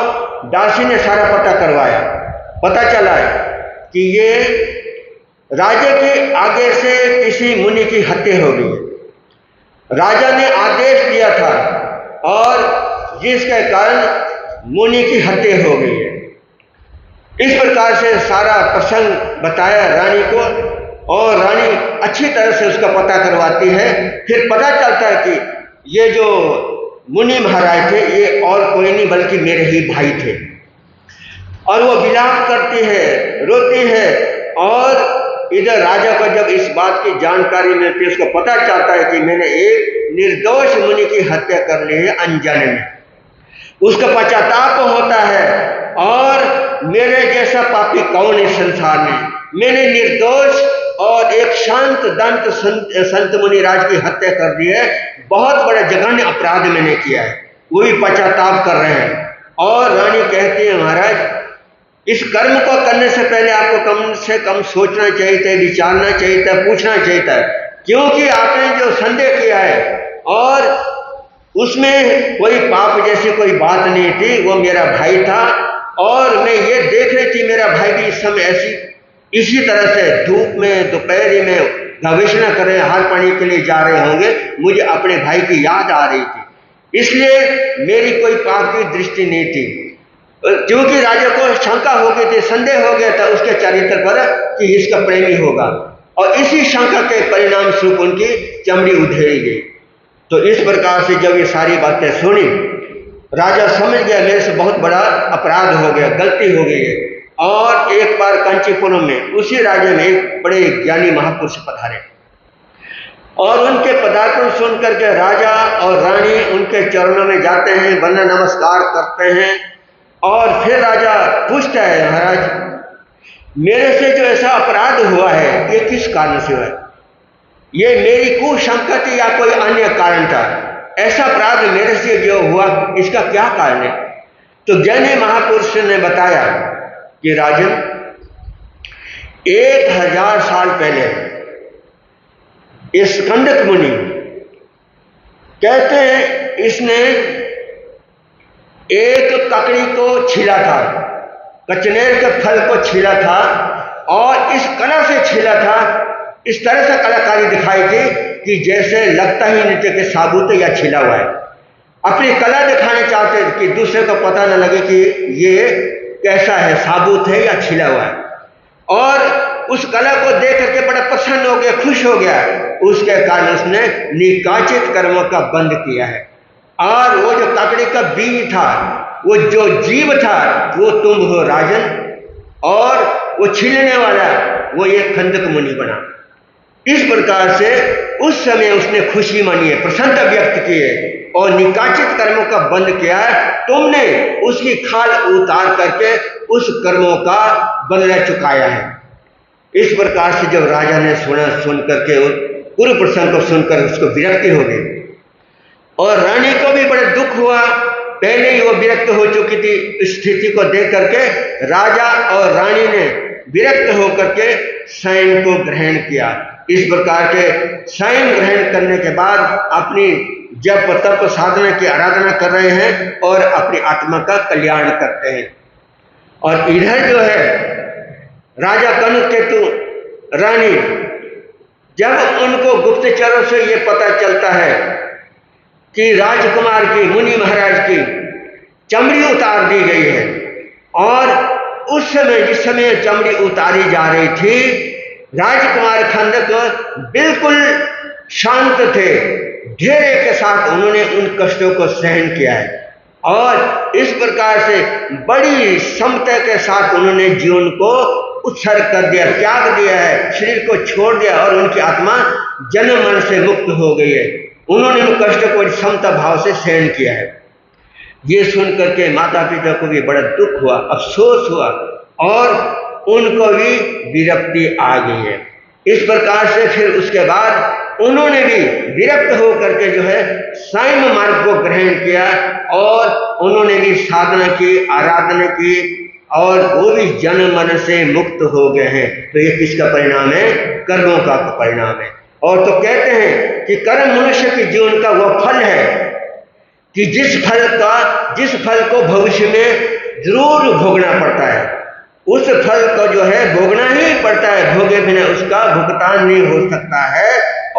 दासी ने सारा पता करवाया। पता चला कि ये राजा के आगे से किसी मुनि की हत्या हो गई। राजा ने आदेश दिया था और जिसके कारण मुनि की हत्या हो गई है।
इस प्रकार से सारा प्रसंग बताया रानी को, और रानी अच्छी तरह से उसका पता करवाती है। फिर पता चलता है कि ये जो मुनि महाराज थे ये और कोई नहीं बल्कि मेरे ही भाई थे। और वो विलाप करती है, रोती है, और इधर राजा को जब इस बात की जानकारी मिलती है, उसको पता चलता है कि मैंने एक निर्दोष मुनि की हत्या कर ली है अनजाने में। उसका पश्चाताप होता है, और मेरे जैसा पापी कौन है संसार में। मैंने निर्दोष और एक शांत दंत संत मुनिराज की हत्या कर दी है, बहुत बड़ा जघन्य अपराध मैंने किया है। वो भी पश्चाताप कर रहे हैं। और रानी कहती है, महाराज इस कर्म को करने से पहले आपको कम से कम सोचना चाहिए था, विचारना चाहिए था, पूछना चाहिए था, क्योंकि आपने जो संदेह किया है और उसमें कोई पाप जैसी कोई बात नहीं थी। वो मेरा भाई था, और मैं ये देख रही थी मेरा भाई भी इस समय इसी तरह से धूप में दोपहरी में गवेषणा कर रहे, हार पानी के लिए जा रहे होंगे। मुझे अपने भाई की याद आ रही थी, इसलिए मेरी कोई पाप की दृष्टि नहीं थी। क्योंकि राजा को शंका हो गई थी, संदेह हो गया था उसके चरित्र पर कि इसका प्रेमी होगा, और इसी शंका के परिणाम स्वरूप उनकी चमड़ी उधेड़ी गई। तो इस प्रकार से जब ये सारी बातें सुनी, राजा समझ गया मेरे से बहुत बड़ा अपराध हो गया, गलती हो गई है। और एक बार कांचीपुरम में उसी राज्य में एक बड़े ज्ञानी महापुरुष पधारे, और उनके पदार्पण सुन करके राजा और रानी उनके चरणों में जाते हैं, वंदना नमस्कार करते हैं। और फिर राजा पूछता है, महाराज मेरे से जो ऐसा अपराध हुआ है ये किस कारण से हुआ है? ये मेरी कुशंका थी या कोई अन्य कारण था? ऐसा अपराध मेरे से जो हुआ इसका क्या कारण है? तो ज्ञानी महापुरुष ने बताया कि राजन 1000 साल पहले इस स्कंदक मुनि कहते हैं इसने एक ककड़ी को छीला था, कचनेर के फल को छीला था, और इस कला से छीला था। इस तरह से कलाकारी दिखाई थी कि जैसे लगता ही नहीं था कि साबुत या छिला हुआ है। अपनी कला दिखाना चाहते थे कि दूसरे को पता न लगे कि ये कैसा है, साबुत है या छिला हुआ है। और उस कला को देख करके बड़ा प्रसन्न हो गया, खुश हो गया। उसके कारण उसने निकाचित कर्मों का बंद किया है। और वो जो ककड़ी का बीज था, वो जो जीव था, वो तुम हो राजन, और वो छीलने वाला वो एक खंदक मुनि बना। इस प्रकार से उस समय उसने खुशी मानी है, प्रसन्नता व्यक्त की है, और निकाचित कर्मों का बंद किया है। तुमने उसकी खाल उतार करके उस कर्मों का बदला चुकाया है। इस प्रकार से जब राजा ने सुन करके पूरे प्रसंग को सुनकर उसको विरक्ति हो गई, और रानी को भी बड़ा दुख हुआ। पहले ही वो विरक्त हो चुकी थी। स्थिति को देख करके राजा और रानी ने विरक्त होकर के शयन को ग्रहण किया। इस प्रकार के शयन ग्रहण करने के बाद अपनी जप तप साधना की आराधना कर रहे हैं और अपनी आत्मा का कल्याण करते हैं। और इधर जो है राजा कनककेतु रानी, जब उनको गुप्तचरों से ये पता चलता है कि राजकुमार की, मुनि महाराज की चमड़ी उतार दी गई है, और उस समय जिस समय चमड़ी उतारी जा रही थी, राजकुमार खंदक बिल्कुल शांत थे, धैर्य के साथ उन्होंने उन कष्टों को सहन किया है, और इस प्रकार से बड़ी समता के साथ उन्होंने जीवन को उत्सर्ग कर दिया, त्याग दिया है, शरीर को छोड़ दिया, और उनकी आत्मा जन्म मरण से मुक्त हो गई है। उन्होंने उन कष्टों को समता भाव से सहन किया है। ये सुन करके माता पिता को भी बड़ा दुख हुआ, अफसोस हुआ, और उनको भी विरक्ति आ गई है। इस प्रकार से फिर उसके बाद उन्होंने भी विरक्त होकर के जो है साइम मार्ग को ग्रहण किया, और उन्होंने भी साधना की, आराधना की, और वो भी जन्म मरण से मुक्त हो गए हैं। तो ये किसका परिणाम है? कर्मों का परिणाम है। और तो कहते हैं कि कर्म मनुष्य के जीवन का वह फल है कि जिस फल को भविष्य में जरूर भोगना पड़ता है, उस फल को जो है भोगना ही पड़ता है, भोगे बिना उसका भुगतान नहीं हो सकता है।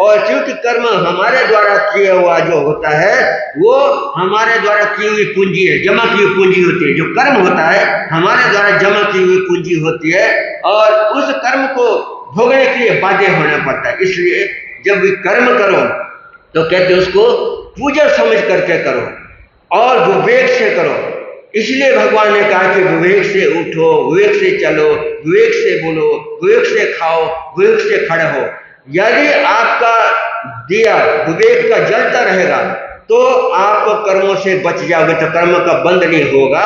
और क्योंकि कर्म हमारे द्वारा किया हुआ जो होता है वो हमारे द्वारा की हुई पूंजी है, जमा की हुई पूंजी होती है। जो कर्म होता है हमारे द्वारा जमा की हुई पूंजी होती है और उस कर्म को भोगने के लिए बाध्य होना पड़ता है। इसलिए जब भी कर्म करो तो कहते हैं उसको पूजा समझ करके करो और विवेक से करो। इसलिए भगवान ने कहा कि विवेक से उठो, विवेक से चलो, विवेक से बोलो, विवेक से खाओ, विवेक से खड़े हो। यदि आपका दिया विवेक का जलता रहेगा तो आप कर्मों से बच जाओगे, तो कर्म का बंध नहीं होगा।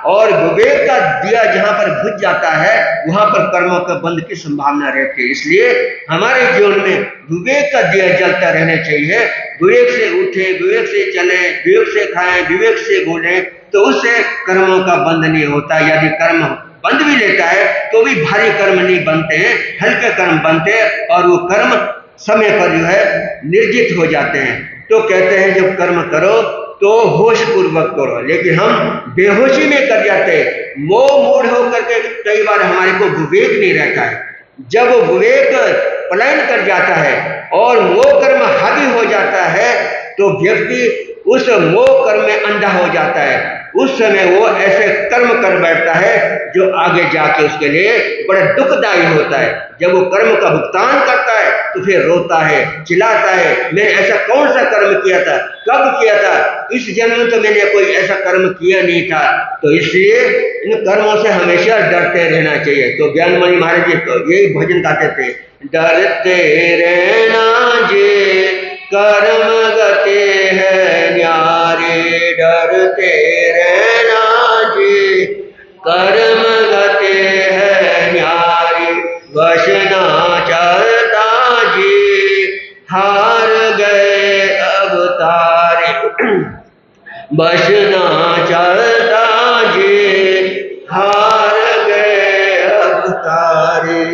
और विवेक का दिया जहां पर बुझ जाता है वहां पर कर्मों का बंध की संभावना रहती है। इसलिए हमारे जीवन में विवेक का दिया जलता रहना चाहिए। विवेक से उठे, विवेक से चले, विवेक से खाएं, विवेक से बोलें, तो उससे कर्मों का बंध नहीं होता। यदि कर्म बंध भी लेता है तो भी भारी कर्म नहीं बनते हैं, हल्के कर्म बनते हैं और वो कर्म समय पर जो है निर्जित हो जाते हैं। तो कहते हैं जब कर्म करो तो होश पूर्वक करो, लेकिन हम बेहोशी में कर जाते हैं। मोह मूढ़ होकर के कई बार हमारे को विवेक नहीं रहता है। जब विवेक पलायन कर जाता है और मोह कर्म हावी हो जाता है तो व्यक्ति उस मोह कर्म में अंधा हो जाता है। उस समय वो ऐसे कर्म कर बैठता है जो आगे जाके उसके लिए बड़ा दुखदायी होता है। जब वो कर्म का भुगतान करता है तो फिर रोता है, चिल्लाता है, मैं ऐसा कौन सा कर्म किया था, कब किया था, इस जन्म में तो मैंने कोई ऐसा कर्म किया नहीं था। तो इसलिए इन कर्मों से हमेशा डरते रहना चाहिए। तो ज्ञानमणि महाराज जी तो यही भजन गाते थे, डरते रहना जे कर्म गते है न्यारे, डरते रहना जी कर्म गते है न्यारे, वश ना चलता जी हार गए अवतारे, वश ना चलता जी हार गए अवतारे।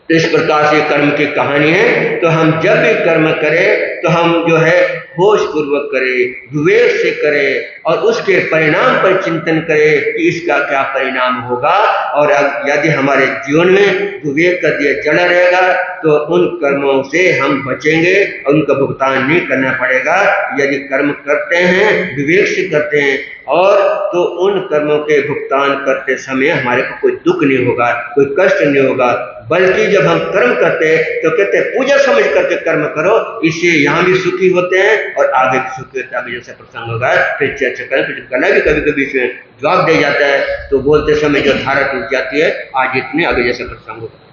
तो इस प्रकार से कर्म की कहानी है। तो हम जब भी कर्म करें तो हम जो है होश पूर्वक करें, विवेक से करें और उसके परिणाम पर चिंतन करें कि इसका क्या परिणाम होगा। और यदि हमारे जीवन में विवेक का दिया जला रहेगा तो उन कर्मों से हम बचेंगे और उनका भुगतान नहीं करना पड़ेगा। यदि कर्म करते हैं विवेक से करते हैं और तो उन कर्मों के भुगतान करते समय हमारे को कोई दुख नहीं होगा, कोई कष्ट नहीं होगा। बल्कि जब हम कर्म करते हैं तो कहते हैं पूजा समझ करके कर्म करो, इससे यहाँ भी सुखी होते हैं और आगे भी सुखी होते हैं। आगे जैसे प्रसंग होगा फिर चर्चा करें। फिर गला भी कभी कभी इसमें जवाब दे जाता है तो बोलते समय जो धारा टूट जाती है। आज इतने, आगे जैसे प्रसंग होगा।